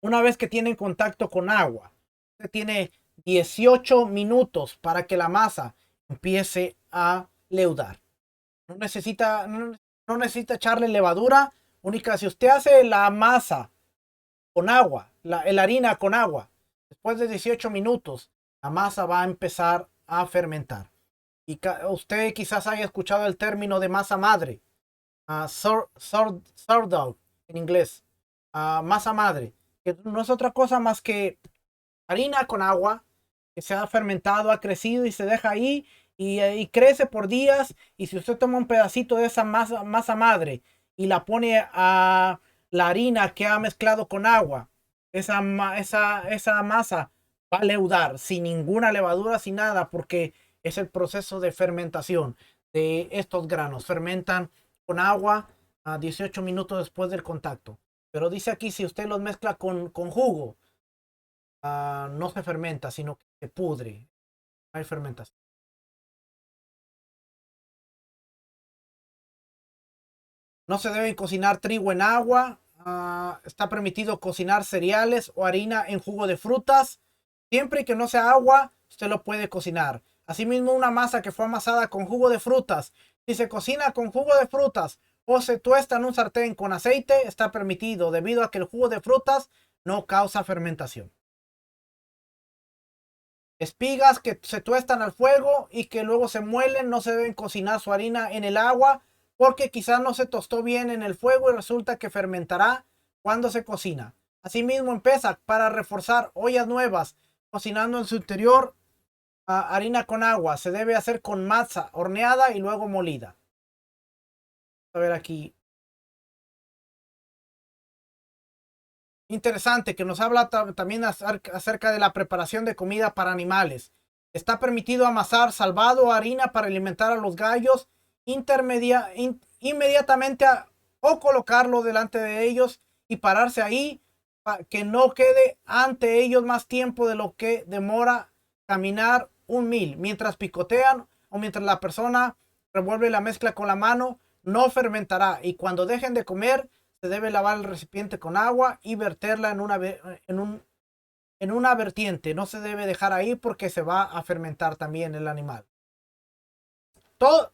Una vez que tienen contacto con agua, se tiene 18 minutos para que la masa empiece a leudar. No necesita echarle levadura. Única, si usted hace la masa con agua, la harina con agua, después de 18 minutos, la masa va a empezar a fermentar. Y usted quizás haya escuchado el término de masa madre, sourdough en inglés, masa madre, que no es otra cosa más que harina con agua que se ha fermentado, ha crecido y se deja ahí y crece por días. Y si usted toma un pedacito de esa masa madre y la pone a la harina que ha mezclado con agua, esa masa va a leudar sin ninguna levadura, sin nada, porque es el proceso de fermentación de estos granos. Fermentan con agua a 18 minutos después del contacto. Pero dice aquí, si usted los mezcla con jugo, no se fermenta, sino que se pudre. No hay fermentación. No se debe cocinar trigo en agua. Está permitido cocinar cereales o harina en jugo de frutas. Siempre que no sea agua, usted lo puede cocinar. Asimismo, una masa que fue amasada con jugo de frutas, si se cocina con jugo de frutas o se tuesta en un sartén con aceite, está permitido debido a que el jugo de frutas no causa fermentación. Espigas que se tuestan al fuego y que luego se muelen, no se deben cocinar su harina en el agua porque quizás no se tostó bien en el fuego y resulta que fermentará cuando se cocina. Asimismo, en Pesach, para reforzar ollas nuevas, cocinando en su interior harina con agua, se debe hacer con masa horneada y luego molida. A ver aquí. Interesante que nos habla también acerca de la preparación de comida para animales. Está permitido amasar salvado o harina para alimentar a los gallos inmediatamente o colocarlo delante de ellos y pararse ahí para que no quede ante ellos más tiempo de lo que demora caminar 1 mil mientras picotean o mientras la persona revuelve la mezcla con la mano, no fermentará. Y cuando dejen de comer, se debe lavar el recipiente con agua y verterla en una vertiente. No se debe dejar ahí porque se va a fermentar también el animal. Todo,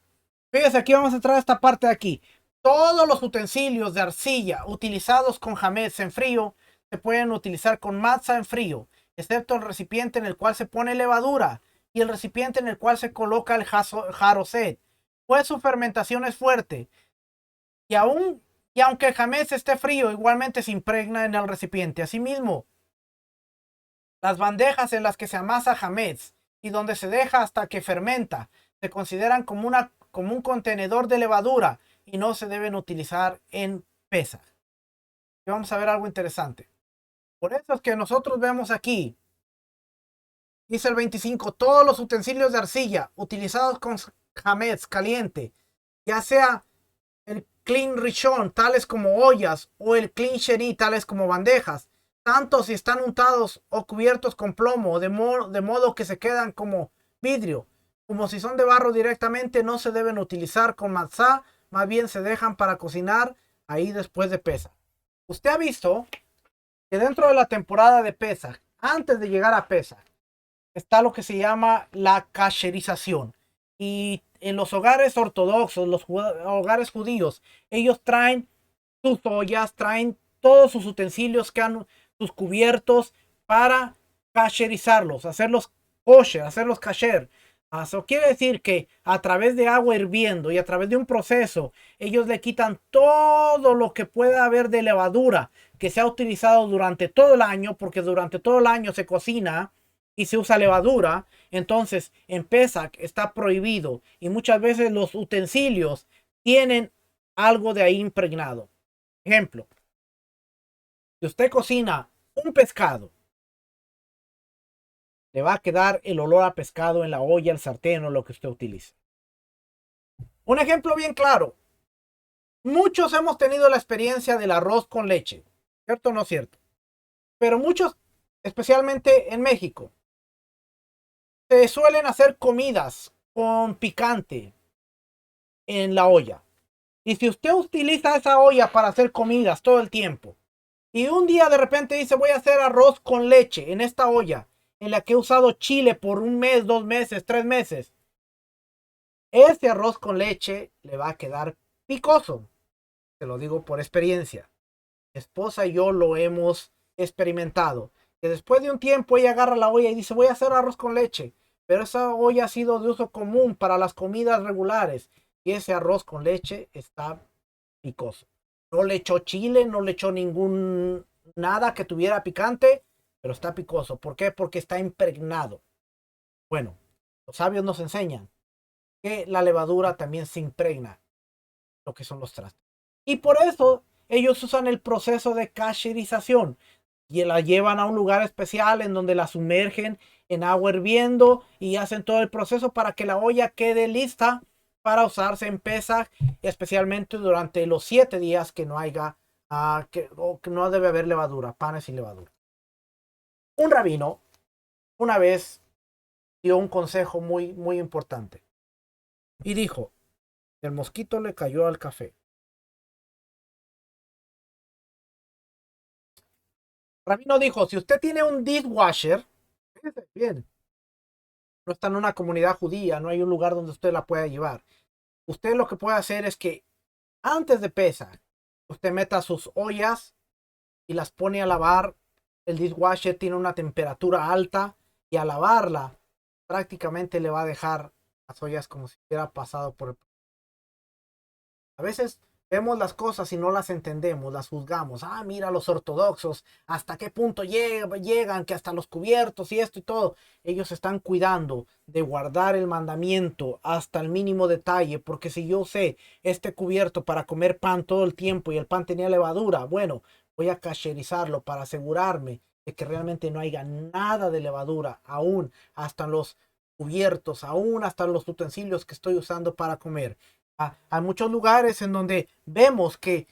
fíjense, aquí vamos a entrar a esta parte de aquí. Todos los utensilios de arcilla utilizados con hametz en frío se pueden utilizar con matzah en frío, excepto el recipiente en el cual se pone levadura y el recipiente en el cual se coloca el jarosed, pues su fermentación es fuerte. Y aunque el hametz esté frío, igualmente se impregna en el recipiente. Asimismo, las bandejas en las que se amasa hametz y donde se deja hasta que fermenta se consideran como un contenedor de levadura y no se deben utilizar en Pesaj. Y vamos a ver algo interesante. Por eso es que nosotros vemos aquí, dice el 25, todos los utensilios de arcilla utilizados con hametz caliente, ya sea el clean rishon, tales como ollas, o el clean sheni, tales como bandejas, tanto si están untados o cubiertos con plomo, de modo que se quedan como vidrio, como si son de barro directamente, no se deben utilizar con matzá, más bien se dejan para cocinar ahí después de Pesaj. Usted ha visto que dentro de la temporada de Pesaj, antes de llegar a Pesaj, está lo que se llama la casherización. Y en los hogares ortodoxos, los hogares judíos, ellos traen sus ollas, traen todos sus utensilios, sus cubiertos para kasherizarlos, hacerlos kosher, hacerlos kasher. Eso quiere decir que a través de agua hirviendo y a través de un proceso, ellos le quitan todo lo que pueda haber de levadura que se ha utilizado durante todo el año, porque durante todo el año se cocina y se usa levadura. Entonces en Pesach está prohibido y muchas veces los utensilios tienen algo de ahí impregnado. Ejemplo, si usted cocina un pescado, le va a quedar el olor a pescado en la olla, el sartén o lo que usted utilice. Un ejemplo bien claro. Muchos hemos tenido la experiencia del arroz con leche, ¿cierto o no cierto? Pero muchos, especialmente en México, se suelen hacer comidas con picante en la olla. Y si usted utiliza esa olla para hacer comidas todo el tiempo, y un día de repente dice voy a hacer arroz con leche en esta olla, en la que he usado chile por un mes, 2 meses, 3 meses, ese arroz con leche le va a quedar picoso. Te lo digo por experiencia. Mi esposa y yo lo hemos experimentado. Que después de un tiempo ella agarra la olla y dice voy a hacer arroz con leche. Pero esa olla ha sido de uso común para las comidas regulares. Y ese arroz con leche está picoso. No le echó chile, no le echó nada que tuviera picante, pero está picoso. ¿Por qué? Porque está impregnado. Bueno, los sabios nos enseñan que la levadura también se impregna lo que son los trastos. Y por eso ellos usan el proceso de casherización y la llevan a un lugar especial en donde la sumergen en agua hirviendo y hacen todo el proceso para que la olla quede lista para usarse en Pesaj, especialmente durante los 7 días que no haya, que no debe haber levadura, panes sin levadura. Un rabino una vez dio un consejo muy, muy importante y dijo, el mosquito le cayó al café. Rabino dijo, si usted tiene un dishwasher, fíjese bien, no está en una comunidad judía, no hay un lugar donde usted la pueda llevar. Usted lo que puede hacer es que antes de Pesaj, usted meta sus ollas y las pone a lavar. El dishwasher tiene una temperatura alta y al lavarla prácticamente le va a dejar las ollas como si hubiera pasado por el... A veces vemos las cosas y no las entendemos, las juzgamos. Ah, mira los ortodoxos, hasta qué punto llegan, que hasta los cubiertos y esto y todo. Ellos están cuidando de guardar el mandamiento hasta el mínimo detalle, porque si yo sé este cubierto para comer pan todo el tiempo y el pan tenía levadura, bueno, voy a casherizarlo para asegurarme de que realmente no haya nada de levadura, aún hasta los cubiertos, aún hasta los utensilios que estoy usando para comer. Hay muchos lugares en donde vemos que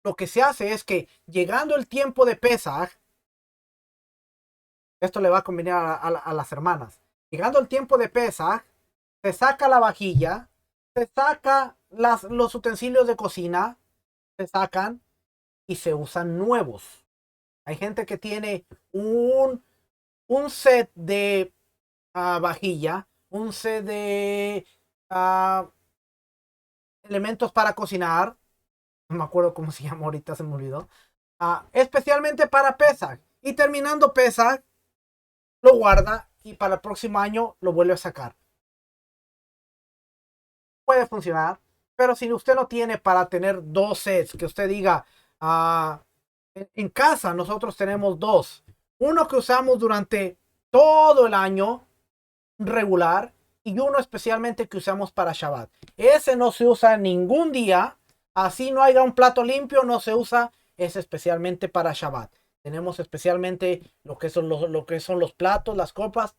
lo que se hace es que llegando el tiempo de Pesaj, esto le va a convenir a las hermanas, llegando el tiempo de Pesaj, se saca la vajilla, se saca los utensilios de cocina, se sacan y se usan nuevos. Hay gente que tiene un set de vajilla, un set de ah, elementos para cocinar, no me acuerdo cómo se llama ahorita, se me olvidó, especialmente para Pesach. Y terminando Pesach, lo guarda y para el próximo año lo vuelve a sacar. Puede funcionar, pero si usted no tiene para tener dos sets, que usted diga, en casa nosotros tenemos dos. Uno que usamos durante todo el año regular y uno especialmente que usamos para Shabbat. Ese no se usa ningún día, así no haya un plato limpio, no se usa, es especialmente para Shabbat. Tenemos especialmente lo que son los platos, las copas,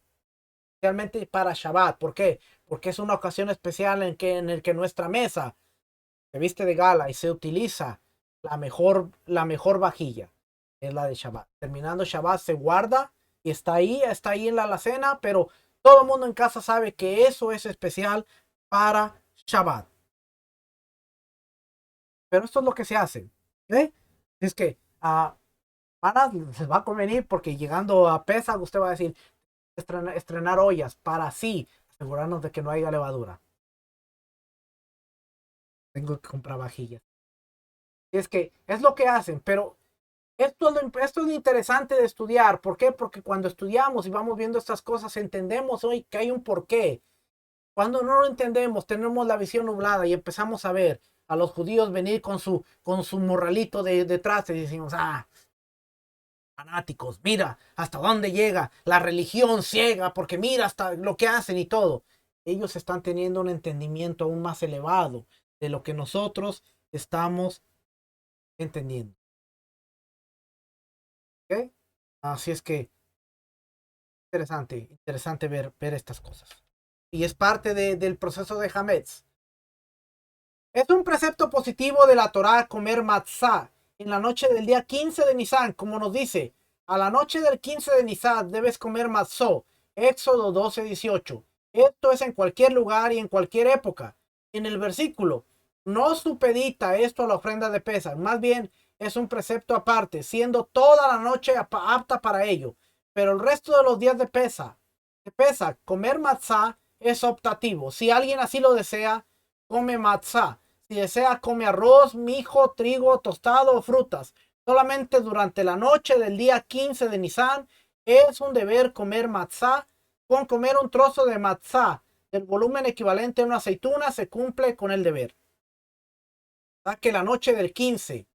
especialmente para Shabbat. ¿Por qué? Porque es una ocasión especial en el que nuestra mesa se viste de gala y se utiliza la mejor vajilla, es la de Shabbat. Terminando Shabbat se guarda y está ahí en la alacena, pero todo el mundo en casa sabe que eso es especial para Shabbat. Pero esto es lo que se hace. ¿Eh? Es que les va a convenir porque llegando a Pesach usted va a decir estrenar ollas para así asegurarnos de que no haya levadura. Tengo que comprar vajillas. Y es que es lo que hacen, pero esto es lo interesante de estudiar. ¿Por qué? Porque cuando estudiamos y vamos viendo estas cosas, entendemos hoy que hay un porqué. Cuando no lo entendemos, tenemos la visión nublada y empezamos a ver a los judíos venir con su morralito detrás y decimos, fanáticos, mira hasta dónde llega la religión ciega, porque mira hasta lo que hacen y todo. Ellos están teniendo un entendimiento aún más elevado de lo que nosotros estamos entendiendo. ¿Okay? Así es que interesante ver estas cosas. Y es parte del proceso de Hametz. Es un precepto positivo de la Torá comer matzá en la noche del día 15 de Nisan, como nos dice, a la noche del 15 de Nisan debes comer matzó, Éxodo 12:18. Esto es en cualquier lugar y en cualquier época. En el versículo, no supedita esto a la ofrenda de Pesach, más bien es un precepto aparte, siendo toda la noche apta para ello. Pero el resto de los días de Pesach, comer matzá es optativo. Si alguien así lo desea, come matzá. Si desea, come arroz, mijo, trigo, tostado o frutas. Solamente durante la noche del día 15 de Nisan es un deber comer matzá. Con comer un trozo de matzá del volumen equivalente a una aceituna se cumple con el deber. Que la noche del 15,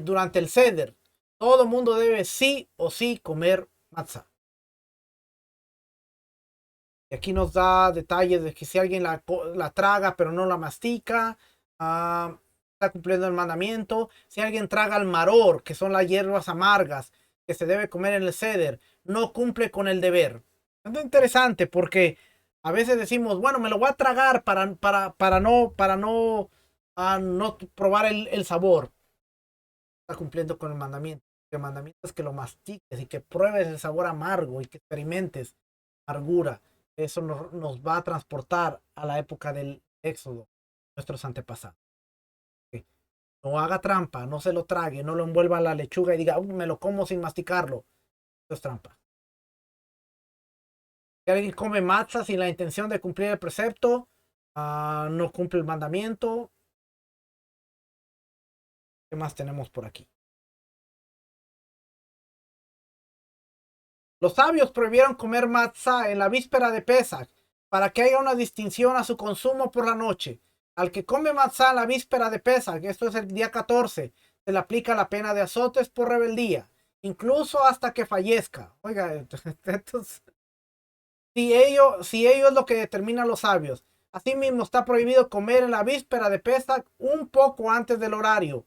durante el Seder, todo el mundo debe sí o sí comer matzá. Y aquí nos da detalles de que si alguien la traga pero no la mastica, está cumpliendo el mandamiento. Si alguien traga el maror, que son las hierbas amargas que se debe comer en el ceder, no cumple con el deber. Es interesante porque a veces decimos, bueno, me lo voy a tragar para no probar el sabor. Está cumpliendo con el mandamiento. El mandamiento es que lo mastiques y que pruebes el sabor amargo y que experimentes amargura. Eso nos va a transportar a la época del Éxodo, nuestros antepasados. No haga trampa, no se lo trague, no lo envuelva en la lechuga y diga, me lo como sin masticarlo. Eso es trampa. Si alguien come matzah sin la intención de cumplir el precepto, no cumple el mandamiento. ¿Qué más tenemos por aquí? Los sabios prohibieron comer matzah en la víspera de Pesach para que haya una distinción a su consumo por la noche. Al que come matzah en la víspera de Pesach, esto es el día 14, se le aplica la pena de azotes por rebeldía, incluso hasta que fallezca. Oiga, entonces, si ello es lo que determinan los sabios. Asimismo, está prohibido comer en la víspera de Pesach un poco antes del horario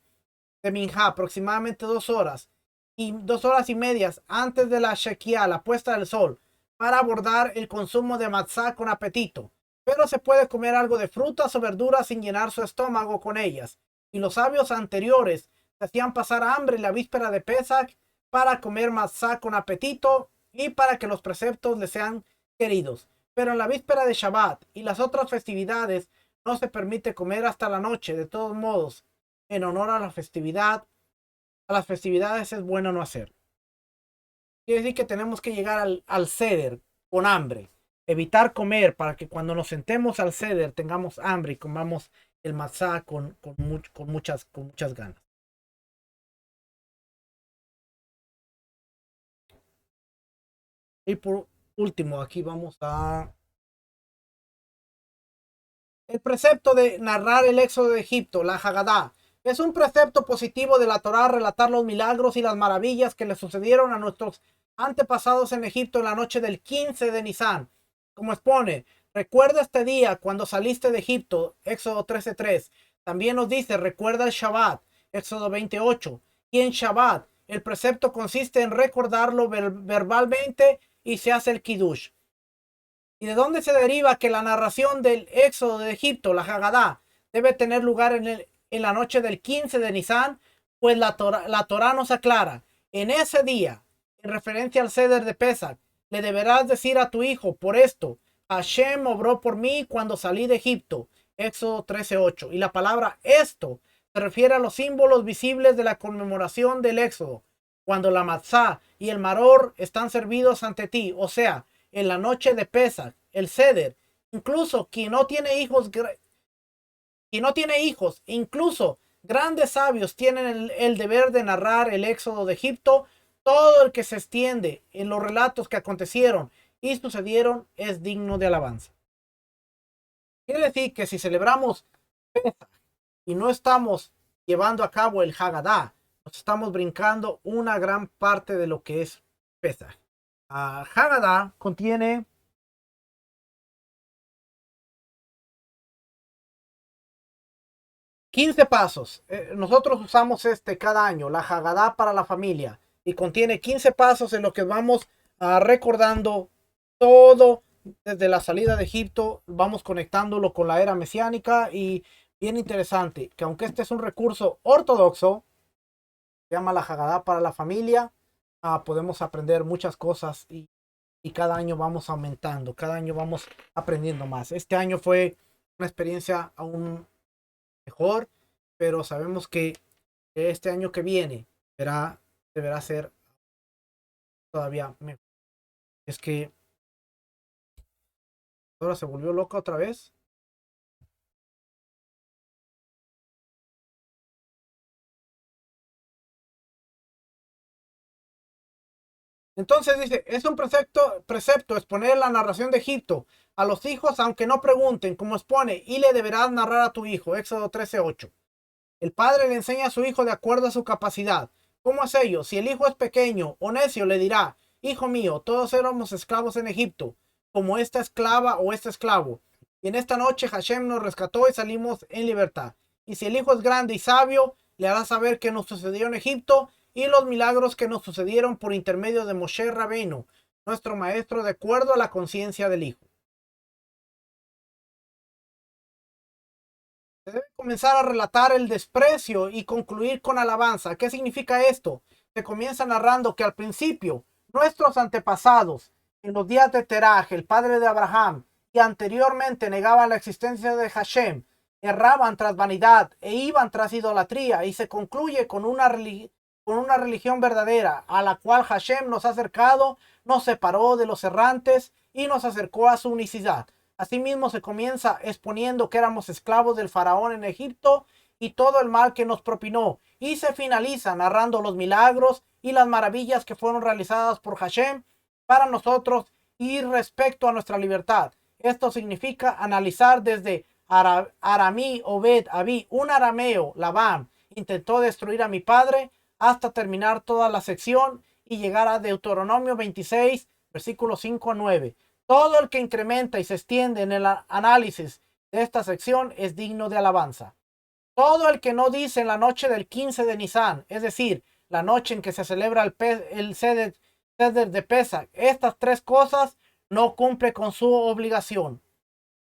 de Minjá, aproximadamente 2 horas y 2 horas y media antes de la Shekiah, la puesta del sol, para abordar el consumo de matzá con apetito. Pero se puede comer algo de frutas o verduras sin llenar su estómago con ellas. Y los sabios anteriores se hacían pasar hambre en la víspera de Pesach para comer matzá con apetito y para que los preceptos les sean queridos. Pero en la víspera de Shabbat y las otras festividades no se permite comer hasta la noche. De todos modos, en honor a la festividad, a las festividades es bueno no hacer. Quiere decir que tenemos que llegar al Seder con hambre. Evitar comer para que cuando nos sentemos al Seder tengamos hambre y comamos el matzá con muchas ganas. Y por último, aquí vamos a el precepto de narrar el éxodo de Egipto, la Haggadah. Es un precepto positivo de la Torá relatar los milagros y las maravillas que le sucedieron a nuestros antepasados en Egipto en la noche del 15 de Nisan. Como expone, recuerda este día cuando saliste de Egipto, Éxodo 13:3. También nos dice, recuerda el Shabbat, Éxodo 28. Y en Shabbat, el precepto consiste en recordarlo verbalmente y se hace el Kiddush. ¿Y de dónde se deriva que la narración del éxodo de Egipto, la Haggadah, debe tener lugar en la noche del 15 de Nisan? Pues la Torá nos aclara, en ese día, en referencia al Seder de Pesach, le deberás decir a tu hijo, por esto, Hashem obró por mí cuando salí de Egipto, Éxodo 13:8. Y la palabra esto se refiere a los símbolos visibles de la conmemoración del éxodo, cuando la matzá y el maror están servidos ante ti, o sea, en la noche de Pesach, el Seder. Incluso incluso grandes sabios tienen el deber de narrar el éxodo de Egipto. Todo el que se extiende en los relatos que acontecieron y sucedieron es digno de alabanza. Quiere decir que si celebramos Pesach y no estamos llevando a cabo el Haggadah, nos estamos brincando una gran parte de lo que es Pesach. Haggadah contiene 15 pasos. Nosotros usamos cada año, la Haggadah para la familia, y contiene 15 pasos en los que vamos recordando todo desde la salida de Egipto, vamos conectándolo con la era mesiánica. Y bien interesante que aunque este es un recurso ortodoxo, se llama la Haggadah para la familia, podemos aprender muchas cosas y cada año vamos aumentando, cada año vamos aprendiendo más. Este año fue una experiencia aún mejor, pero sabemos que este año que viene deberá ser todavía mejor. Es que ahora se volvió loca otra vez. Entonces dice, es un precepto exponer la narración de Egipto a los hijos, aunque no pregunten, como expone, y le deberás narrar a tu hijo. Éxodo 13:8. El padre le enseña a su hijo de acuerdo a su capacidad. ¿Cómo es ello? Si el hijo es pequeño o necio, le dirá, hijo mío, todos éramos esclavos en Egipto, como esta esclava o este esclavo. Y en esta noche Hashem nos rescató y salimos en libertad. Y si el hijo es grande y sabio, le hará saber qué nos sucedió en Egipto y los milagros que nos sucedieron por intermedio de Moshe Rabbeinu, nuestro maestro, de acuerdo a la conciencia del hijo. Se debe comenzar a relatar el desprecio y concluir con alabanza. ¿Qué significa esto? Se comienza narrando que al principio nuestros antepasados, en los días de Teraj, el padre de Abraham, y anteriormente negaban la existencia de Hashem, erraban tras vanidad e iban tras idolatría, y se concluye con una religión verdadera, a la cual Hashem nos ha acercado, nos separó de los errantes y nos acercó a su unicidad. Asimismo se comienza exponiendo que éramos esclavos del faraón en Egipto y todo el mal que nos propinó, y se finaliza narrando los milagros y las maravillas que fueron realizadas por Hashem para nosotros y respecto a nuestra libertad. Esto significa analizar desde Aramí, Obed, Abí, un arameo, Labán, intentó destruir a mi padre, hasta terminar toda la sección y llegar a Deuteronomio 26, versículos 5-9. Todo el que incrementa y se extiende en el análisis de esta sección es digno de alabanza. Todo el que no dice en la noche del 15 de Nisan, es decir, la noche en que se celebra el Seder de Pesach, estas tres cosas, no cumple con su obligación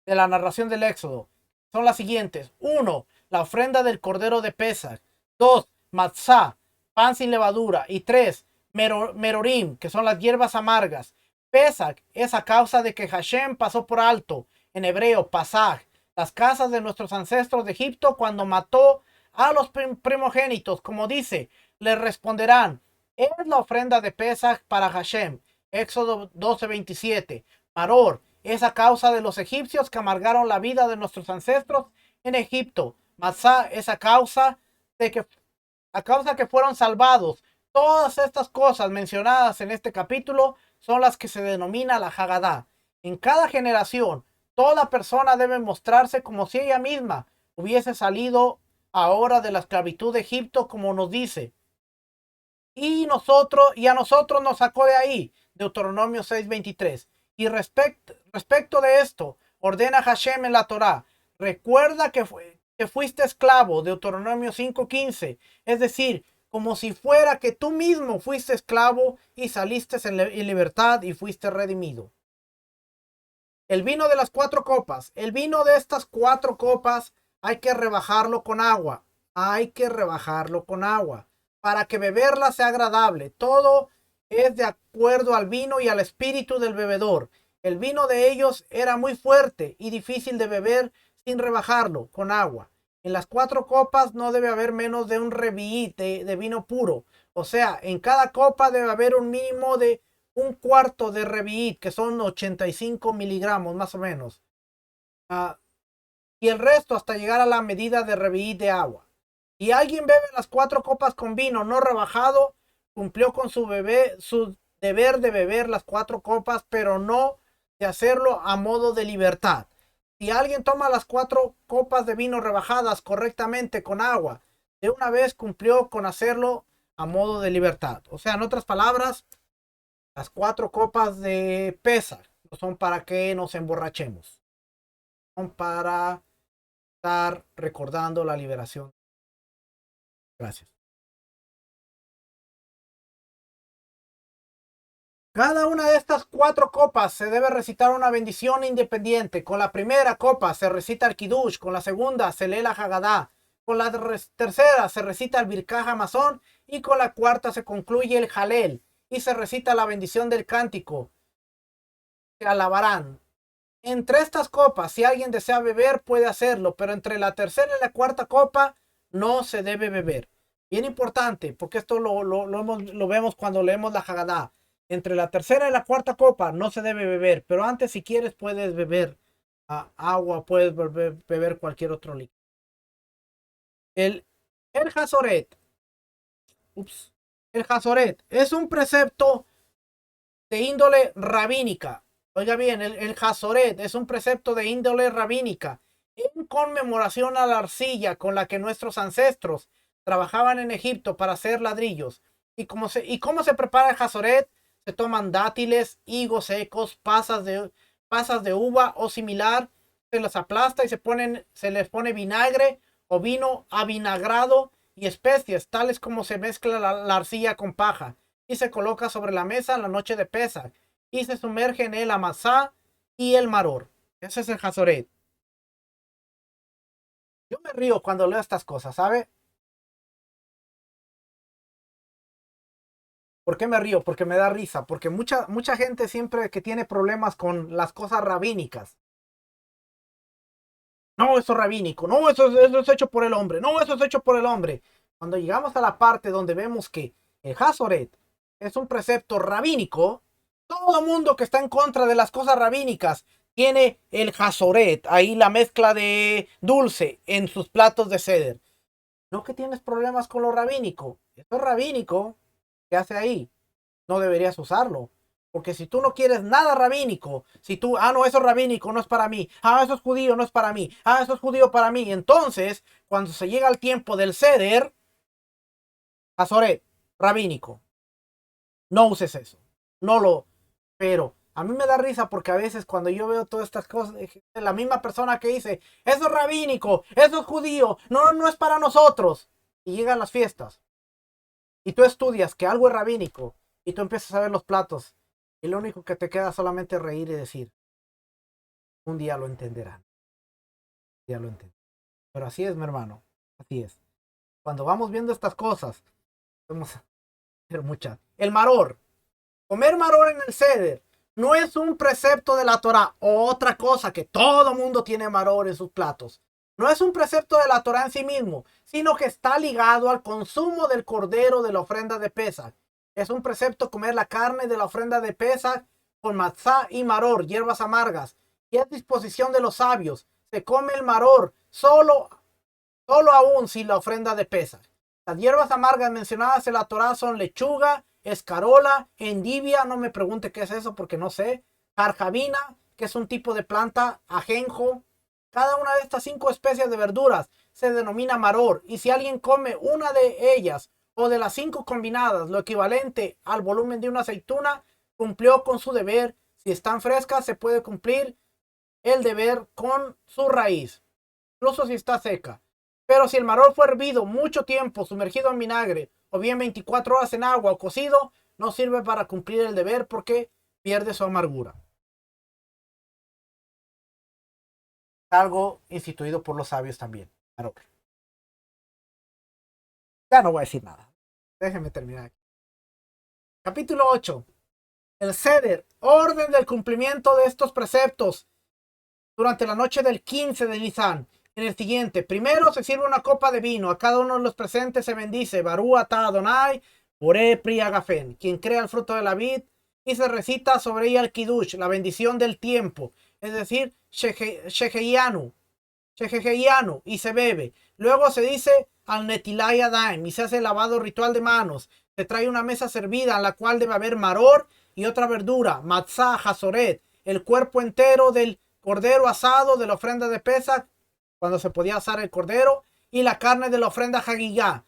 de la narración del Éxodo. Son las siguientes: 1. La ofrenda del cordero de Pesach. 2. Matzá, pan sin levadura. Y 3. Merorim, que son las hierbas amargas. Pesach es a causa de que Hashem pasó por alto, en hebreo, Pasaj, las casas de nuestros ancestros de Egipto cuando mató a los primogénitos. Como dice, les responderán, es la ofrenda de Pesach para Hashem. Éxodo 12:27. Maror es a causa de los egipcios que amargaron la vida de nuestros ancestros en Egipto. Matzah es a causa que fueron salvados. Todas estas cosas mencionadas en este capítulo son las que se denomina la Haggadah. En cada generación, toda persona debe mostrarse como si ella misma hubiese salido ahora de la esclavitud de Egipto, como nos dice. Y a nosotros nos sacó de ahí. Deuteronomio 6:23. Y respecto de esto, ordena Hashem en la Torá. Recuerda que fuiste esclavo. Deuteronomio 5:15. Es decir, como si fuera que tú mismo fuiste esclavo y saliste en libertad y fuiste redimido. El vino de las 4 copas. El vino de estas 4 copas hay que rebajarlo con agua. Hay que rebajarlo con agua para que beberla sea agradable. Todo es de acuerdo al vino y al espíritu del bebedor. El vino de ellos era muy fuerte y difícil de beber sin rebajarlo con agua. En las 4 copas no debe haber menos de un revií de vino puro. O sea, en cada copa debe haber un mínimo de un cuarto de revií, que son 85 miligramos más o menos. Y el resto hasta llegar a la medida de revií de agua. Y alguien bebe las 4 copas con vino no rebajado, cumplió con su deber de beber las 4 copas, pero no de hacerlo a modo de libertad. Si alguien toma las 4 copas de vino rebajadas correctamente con agua, de una vez cumplió con hacerlo a modo de libertad. O sea, en otras palabras, las 4 copas de Pesach no son para que nos emborrachemos. Son para estar recordando la liberación. Gracias. Cada una de estas 4 copas se debe recitar una bendición independiente. Con la primera copa se recita el Kiddush, con la segunda se lee la Haggadah, con la tercera se recita el Birkah Hamazon y con la cuarta se concluye el Halel y se recita la bendición del cántico que alabarán. Entre estas copas, si alguien desea beber, puede hacerlo, pero entre la tercera y la cuarta copa no se debe beber. Bien importante, porque esto lo vemos cuando leemos la Haggadah. Entre la tercera y la cuarta copa no se debe beber, pero antes, si quieres, puedes beber agua, puedes beber cualquier otro líquido. El Hazoret. El Hazoret es un precepto de índole rabínica. Oiga bien, el Hazoret es un precepto de índole rabínica en conmemoración a la arcilla con la que nuestros ancestros trabajaban en Egipto para hacer ladrillos. ¿Y cómo se prepara el Hazoret? Se toman dátiles, higos secos, pasas de uva o similar, se las aplasta y se les pone vinagre o vino avinagrado y especias, tales como se mezcla la arcilla con paja y se coloca sobre la mesa en la noche de Pesach y se sumerge en el amasá y el maror. Ese es el Hazoret. Yo me río cuando leo estas cosas, ¿sabe? ¿Por qué me río? Porque me da risa, porque mucha gente siempre que tiene problemas con las cosas rabínicas. No, eso es rabínico, no, eso es hecho por el hombre, no, eso es hecho por el hombre. Cuando llegamos a la parte donde vemos que el Hazoret es un precepto rabínico, todo mundo que está en contra de las cosas rabínicas tiene el Hazoret, ahí la mezcla de dulce en sus platos de ceder. No que tienes problemas con lo rabínico, eso es rabínico, ¿qué hace ahí? No deberías usarlo. Porque si tú no quieres nada rabínico, si tú, no, eso es rabínico, no es para mí, eso es judío, no es para mí, eso es judío para mí, entonces, cuando se llega al tiempo del ceder, Hazoret, rabínico, no uses eso, no lo, pero a mí me da risa porque a veces cuando yo veo todas estas cosas, la misma persona que dice, eso es rabínico, eso es judío, no, no es para nosotros, y llegan las fiestas, y tú estudias que algo es rabínico, y tú empiezas a ver los platos, y lo único que te queda solamente reír y decir, un día lo entenderán. Un día lo entenderán. Pero así es, mi hermano. Así es. Cuando vamos viendo estas cosas, vamos a hacer muchas. El maror. Comer maror en el ceder. No es un precepto de la Torá. Otra cosa que todo mundo tiene maror en sus platos. No es un precepto de la Torá en sí mismo, sino que está ligado al consumo del cordero de la ofrenda de Pesach. Es un precepto comer la carne de la ofrenda de Pesach con matzá y maror, hierbas amargas. Y es disposición de los sabios. Se come el maror solo aún sin la ofrenda de Pesach. Las hierbas amargas mencionadas en la Torá son lechuga, escarola, endivia, no me pregunte qué es eso porque no sé, jarjabina, que es un tipo de planta, ajenjo. Cada una de estas 5 especies de verduras se denomina maror, y si alguien come una de ellas o de las 5 combinadas, lo equivalente al volumen de una aceituna, cumplió con su deber. Si están frescas, se puede cumplir el deber con su raíz, incluso si está seca. Pero si el maror fue hervido mucho tiempo, sumergido en vinagre, o bien 24 horas en agua o cocido, no sirve para cumplir el deber porque pierde su amargura. Algo instituido por los sabios también. Maror. Ya no voy a decir nada. Déjenme terminar aquí. Capítulo 8. El Seder, orden del cumplimiento de estos preceptos durante la noche del 15 de Nisan. En el siguiente, primero se sirve una copa de vino. A cada uno de los presentes se bendice. Barú ata Adonai, Boré pri agafen, quien crea el fruto de la vid, y se recita sobre ella el Kiddush, la bendición del tiempo, es decir, Sheheyanu, y se bebe. Luego se dice al Netilai Adaim y se hace el lavado ritual de manos. Se trae una mesa servida en la cual debe haber maror y otra verdura, matzah, hazoret, el cuerpo entero del cordero asado de la ofrenda de Pesach, cuando se podía asar el cordero, y la carne de la ofrenda Hagigá.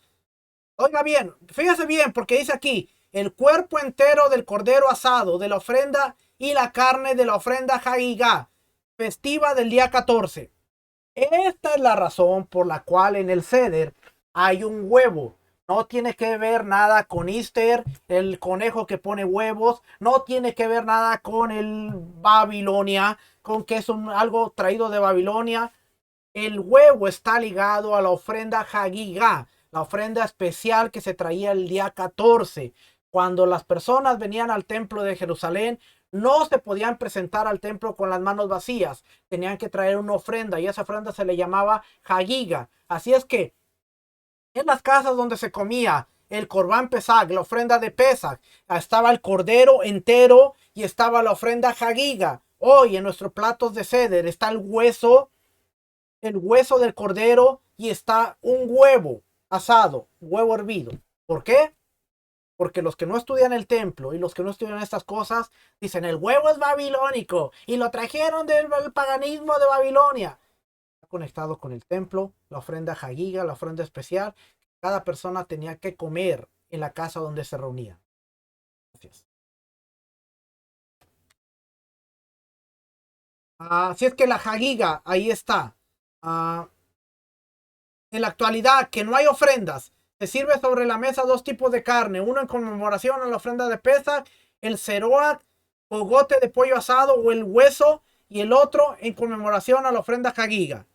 Oiga bien, fíjese bien, porque dice aquí, el cuerpo entero del cordero asado de la ofrenda y la carne de la ofrenda Hagigá, festiva del día 14. Esta es la razón por la cual en el Seder hay un huevo. No tiene que ver nada con Easter, el conejo que pone huevos. No tiene que ver nada con el Babilonia, con que es algo traído de Babilonia. El huevo está ligado a la ofrenda Hagigá, la ofrenda especial que se traía el día 14. Cuando las personas venían al templo de Jerusalén, no se podían presentar al templo con las manos vacías. Tenían que traer una ofrenda y esa ofrenda se le llamaba Hagiga. Así es que en las casas donde se comía el Corbán Pesach, la ofrenda de Pesach, estaba el cordero entero y estaba la ofrenda Hagiga. Hoy en nuestros platos de Seder está el hueso del cordero y está un huevo asado, huevo hervido. ¿Por qué? Porque los que no estudian el templo y los que no estudian estas cosas dicen el huevo es babilónico y lo trajeron del paganismo de Babilonia. Está conectado con el templo, la ofrenda Hagiga, la ofrenda especial. Cada persona tenía que comer en la casa donde se reunía. Gracias. Así es que la Hagiga ahí está. Ah, en la actualidad, que no hay ofrendas, se sirve sobre la mesa 2 tipos de carne, uno en conmemoración a la ofrenda de Pesach, el ceroat, cogote de pollo asado o el hueso, y el otro en conmemoración a la ofrenda Hagiga.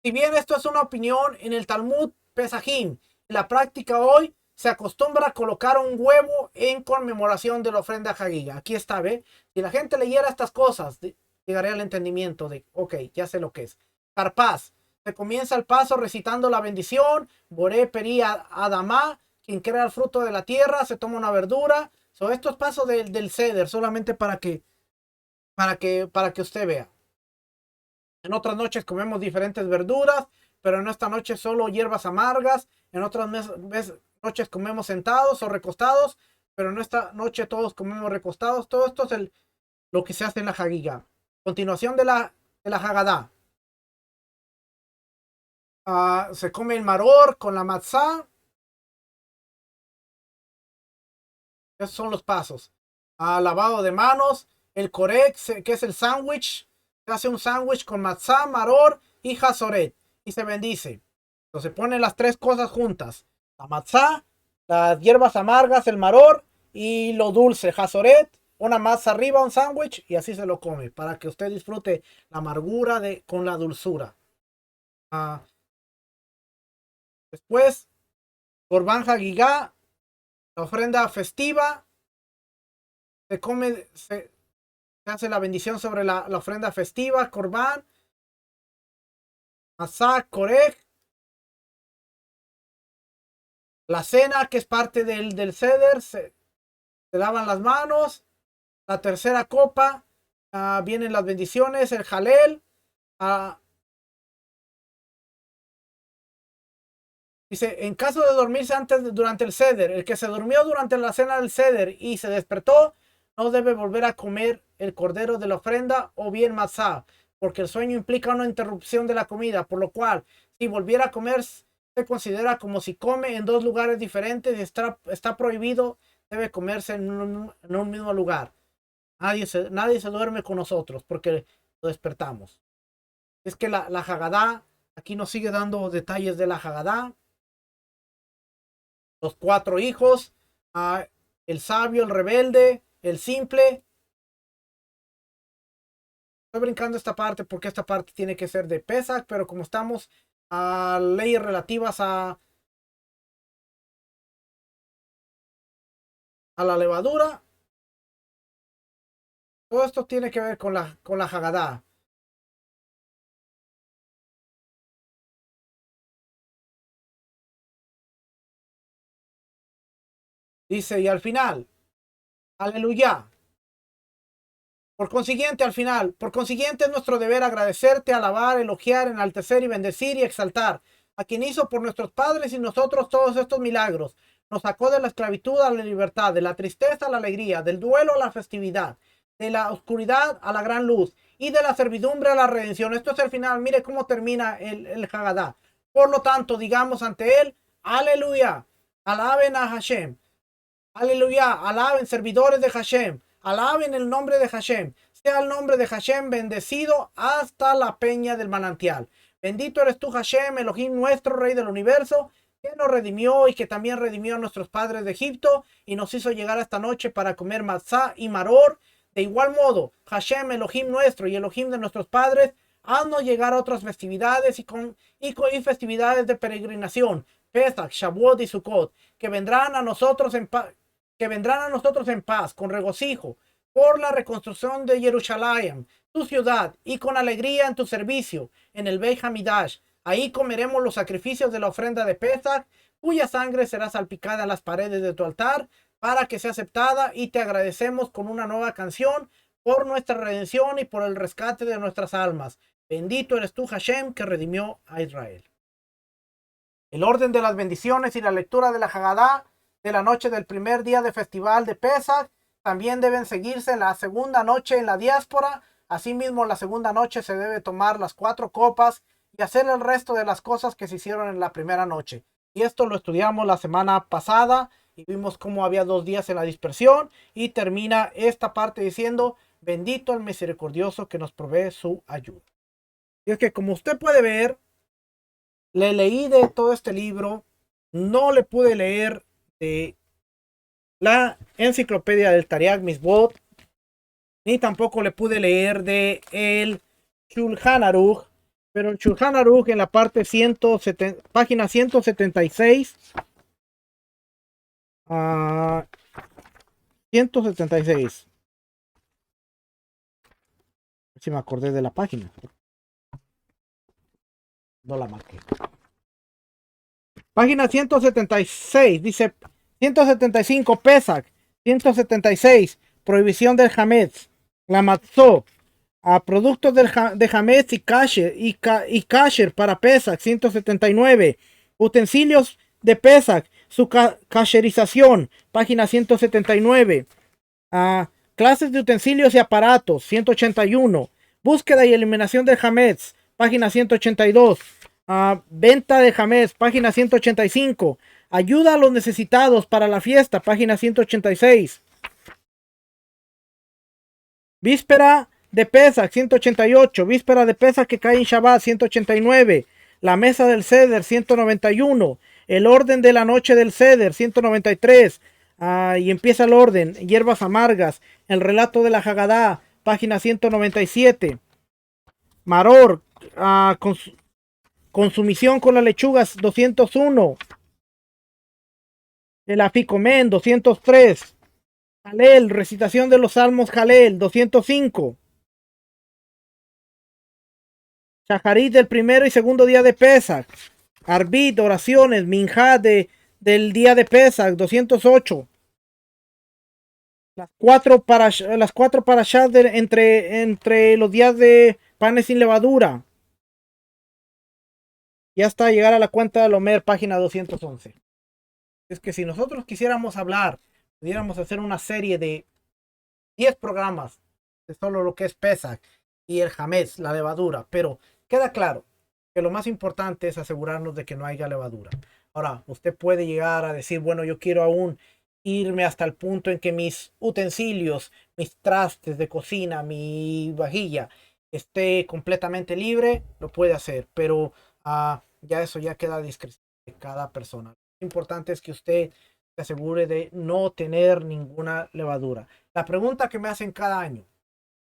Si bien esto es una opinión en el Talmud Pesajim, en la práctica hoy se acostumbra a colocar un huevo en conmemoración de la ofrenda Hagiga. Aquí está, ¿ve? Si la gente leyera estas cosas, llegaría al entendimiento de, ok, ya sé lo que es. Carpaz. Se comienza el paso recitando la bendición. Boré Peri Adamá, quien crea el fruto de la tierra, se toma una verdura. Estos pasos del ceder, solamente para que usted vea. En otras noches comemos diferentes verduras, pero en esta noche solo hierbas amargas. En otras noches comemos sentados o recostados, pero en esta noche todos comemos recostados. Todo esto es lo que se hace en la Hagiga. Continuación de la Hagadá. Se come el maror con la matzá. Esos son los pasos. Lavado de manos. El korek, que es el sándwich. Se hace un sándwich con matzá, maror y hazoret. Y se bendice. Entonces se ponen las 3 cosas juntas. La matzá, las hierbas amargas, el maror y lo dulce, hazoret. Una masa arriba, un sándwich y así se lo come. Para que usted disfrute la amargura con la dulzura. Después, Corban Hagigá, la ofrenda festiva. se come, se hace la bendición sobre la ofrenda festiva, Corbán, Masá, Korech, la cena que es parte del ceder, se lavan las manos, la tercera copa, vienen las bendiciones, el jalel, dice, en caso de dormirse durante el ceder, el que se durmió durante la cena del ceder y se despertó, no debe volver a comer el cordero de la ofrenda o bien matzá, porque el sueño implica una interrupción de la comida, por lo cual, si volviera a comer, se considera como si come en dos lugares diferentes y está prohibido, debe comerse en un mismo lugar. Nadie se duerme con nosotros porque lo despertamos. Es que la Hagadá, aquí nos sigue dando detalles de la Hagadá. Los cuatro hijos, el sabio, el rebelde, el simple. Estoy brincando esta parte porque esta parte tiene que ser de Pesach, pero como estamos a leyes relativas a la levadura, todo esto tiene que ver con la Hagadá. Dice, y al final, aleluya. Por consiguiente, al final, por consiguiente es nuestro deber agradecerte, alabar, elogiar, enaltecer y bendecir y exaltar a quien hizo por nuestros padres y nosotros todos estos milagros. Nos sacó de la esclavitud a la libertad, de la tristeza a la alegría, del duelo a la festividad, de la oscuridad a la gran luz y de la servidumbre a la redención. Esto es el final. Mire cómo termina el Hagadá. Por lo tanto, digamos ante él, aleluya, alaben a Hashem. Aleluya, alaben servidores de Hashem, alaben el nombre de Hashem, sea el nombre de Hashem bendecido hasta la peña del manantial. Bendito eres tú, Hashem, Elohim nuestro, Rey del universo, que nos redimió y que también redimió a nuestros padres de Egipto y nos hizo llegar esta noche para comer matzá y maror. De igual modo, Hashem, Elohim nuestro y Elohim de nuestros padres, haznos llegar a otras festividades y festividades de peregrinación, Pesach, Shavuot y Sukkot, que vendrán a nosotros en paz, con regocijo, por la reconstrucción de Jerusalén, tu ciudad, y con alegría en tu servicio, en el Beit Hamidash. Ahí comeremos los sacrificios de la ofrenda de Pesach, cuya sangre será salpicada en las paredes de tu altar, para que sea aceptada, y te agradecemos con una nueva canción por nuestra redención y por el rescate de nuestras almas. Bendito eres tú, Hashem, que redimió a Israel. El orden de las bendiciones y la lectura de la Hagadá de la noche del primer día de festival de Pesach también deben seguirse en la segunda noche en la diáspora. Asimismo, la segunda noche se debe tomar las 4 copas y hacer el resto de las cosas que se hicieron en la primera noche. Y esto lo estudiamos la semana pasada y vimos cómo había 2 días en la dispersión, y termina esta parte diciendo, bendito el misericordioso que nos provee su ayuda. Y es que, como usted puede ver, le leí de todo este libro, no le pude leer de la enciclopedia del Tariag Misbot, ni tampoco le pude leer de el Shulchan Aruch, pero el Shulchan Aruch en la parte 170, página 176, 176, si me acordé de la página, no la marqué. Página 176, dice 175, Pesach, 176, prohibición del Hametz, la Matzó, a productos de Hametz y Kasher para Pesach, 179, utensilios de Pesach, su kasherización, página 179, clases de utensilios y aparatos, 181, búsqueda y eliminación del Hametz, página 182, venta de Hametz, página 185, ayuda a los necesitados para la fiesta, página 186, víspera de Pesach, 188, víspera de Pesach que cae en Shabbat, 189, la mesa del Ceder, 191, el orden de la noche del Ceder, 193, y empieza el orden, hierbas amargas, el relato de la Hagadá, página 197, Maror, consumición con las lechugas, 201, el aficomen, 203, Jalel, recitación de los salmos Jalel, 205. Shacharit del primero y segundo día de Pesach. Arbit, oraciones, Minjá del día de Pesach, 208. Las cuatro parashas entre los días de panes sin levadura. Y hasta llegar a la cuenta del Homer, página 211. Es que si nosotros quisiéramos hablar, pudiéramos hacer una serie de 10 programas de solo lo que es Pesach y el Hametz, la levadura, pero queda claro que lo más importante es asegurarnos de que no haya levadura. Ahora, usted puede llegar a decir, bueno, yo quiero aún irme hasta el punto en que mis utensilios, mis trastes de cocina, mi vajilla esté completamente libre, lo puede hacer, pero ya eso ya queda a discreción de cada persona. Lo importante es que usted se asegure de no tener ninguna levadura. La pregunta que me hacen cada año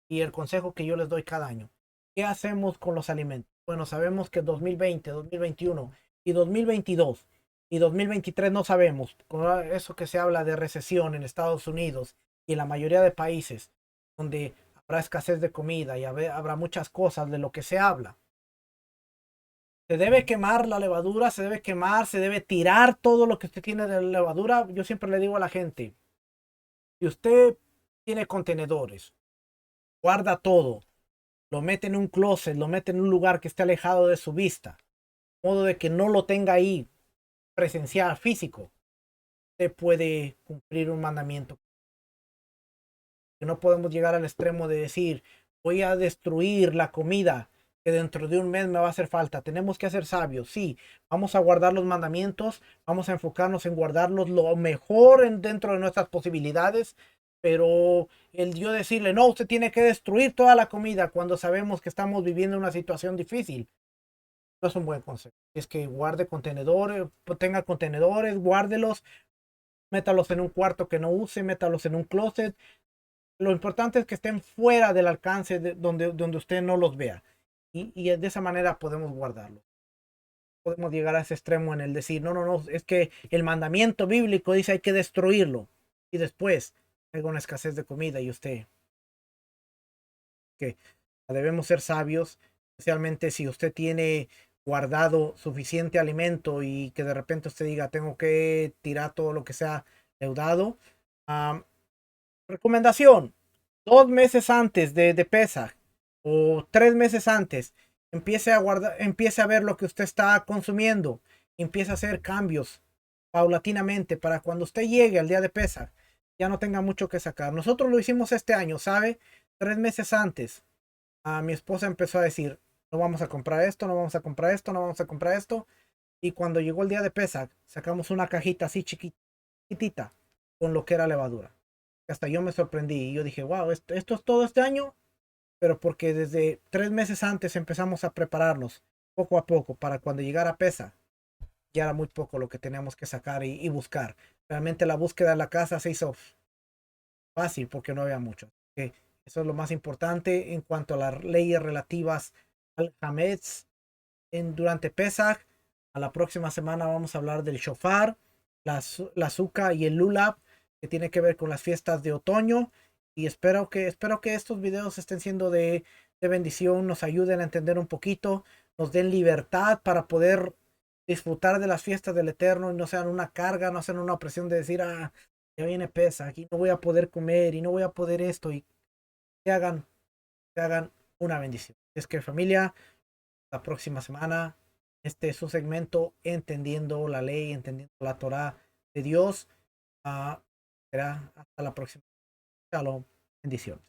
y el consejo que yo les doy cada año, ¿qué hacemos con los alimentos? Bueno, sabemos que 2020, 2021 y 2022 y 2023 no sabemos. Con eso que se habla de recesión en Estados Unidos y en la mayoría de países donde habrá escasez de comida y habrá muchas cosas de lo que se habla. Se debe quemar la levadura, se debe quemar, se debe tirar todo lo que usted tiene de levadura. Yo siempre le digo a la gente, si usted tiene contenedores, guarda todo, lo mete en un closet, lo mete en un lugar que esté alejado de su vista, de modo de que no lo tenga ahí presencial, físico, usted puede cumplir un mandamiento. Que no podemos llegar al extremo de decir, voy a destruir la comida que dentro de un mes me va a hacer falta. Tenemos que ser sabios, sí, vamos a guardar los mandamientos, vamos a enfocarnos en guardarlos lo mejor dentro de nuestras posibilidades, pero el yo decirle, no, usted tiene que destruir toda la comida cuando sabemos que estamos viviendo una situación difícil, no es un buen consejo. Es que guarde contenedores, tenga contenedores, guárdelos, métalos en un cuarto que no use, métalos en un closet. Lo importante es que estén fuera del alcance donde usted no los vea. Y de esa manera podemos guardarlo. Podemos llegar a ese extremo en el decir, no, no, no, es que el mandamiento bíblico dice hay que destruirlo. Y después hay una escasez de comida y usted, que debemos ser sabios, especialmente si usted tiene guardado suficiente alimento y que de repente usted diga, tengo que tirar todo lo que sea deudado. Um, Recomendación, 2 meses antes de Pesaj o 3 meses antes, empiece a guardar, empiece a ver lo que usted está consumiendo, empiece a hacer cambios paulatinamente para cuando usted llegue al día de Pesaj ya no tenga mucho que sacar. Nosotros lo hicimos este año, ¿sabe? 3 meses antes, a mi esposa empezó a decir, no vamos a comprar esto, no vamos a comprar esto, no vamos a comprar esto. Y cuando llegó el día de Pesaj, sacamos una cajita así chiquitita con lo que era levadura. Hasta yo me sorprendí y yo dije, wow, esto es todo este año, pero porque desde 3 meses antes empezamos a prepararnos poco a poco para cuando llegara Pesa, ya era muy poco lo que teníamos que sacar y buscar. Realmente la búsqueda de la casa se hizo fácil porque no había mucho. Eso es lo más importante en cuanto a las leyes relativas al Hametz durante Pesach. A la próxima semana vamos a hablar del shofar, la azúcar y el lulab, que tiene que ver con las fiestas de otoño. Y espero que estos videos estén siendo de bendición, nos ayuden a entender un poquito, nos den libertad para poder disfrutar de las fiestas del Eterno y no sean una carga, no sean una opresión de decir, ya viene pesa, aquí no voy a poder comer y no voy a poder esto y que hagan una bendición. Es que familia, la próxima semana, este es su segmento Entendiendo la Ley, Entendiendo la Torah de Dios. Será hasta la próxima. Shalom, bendiciones.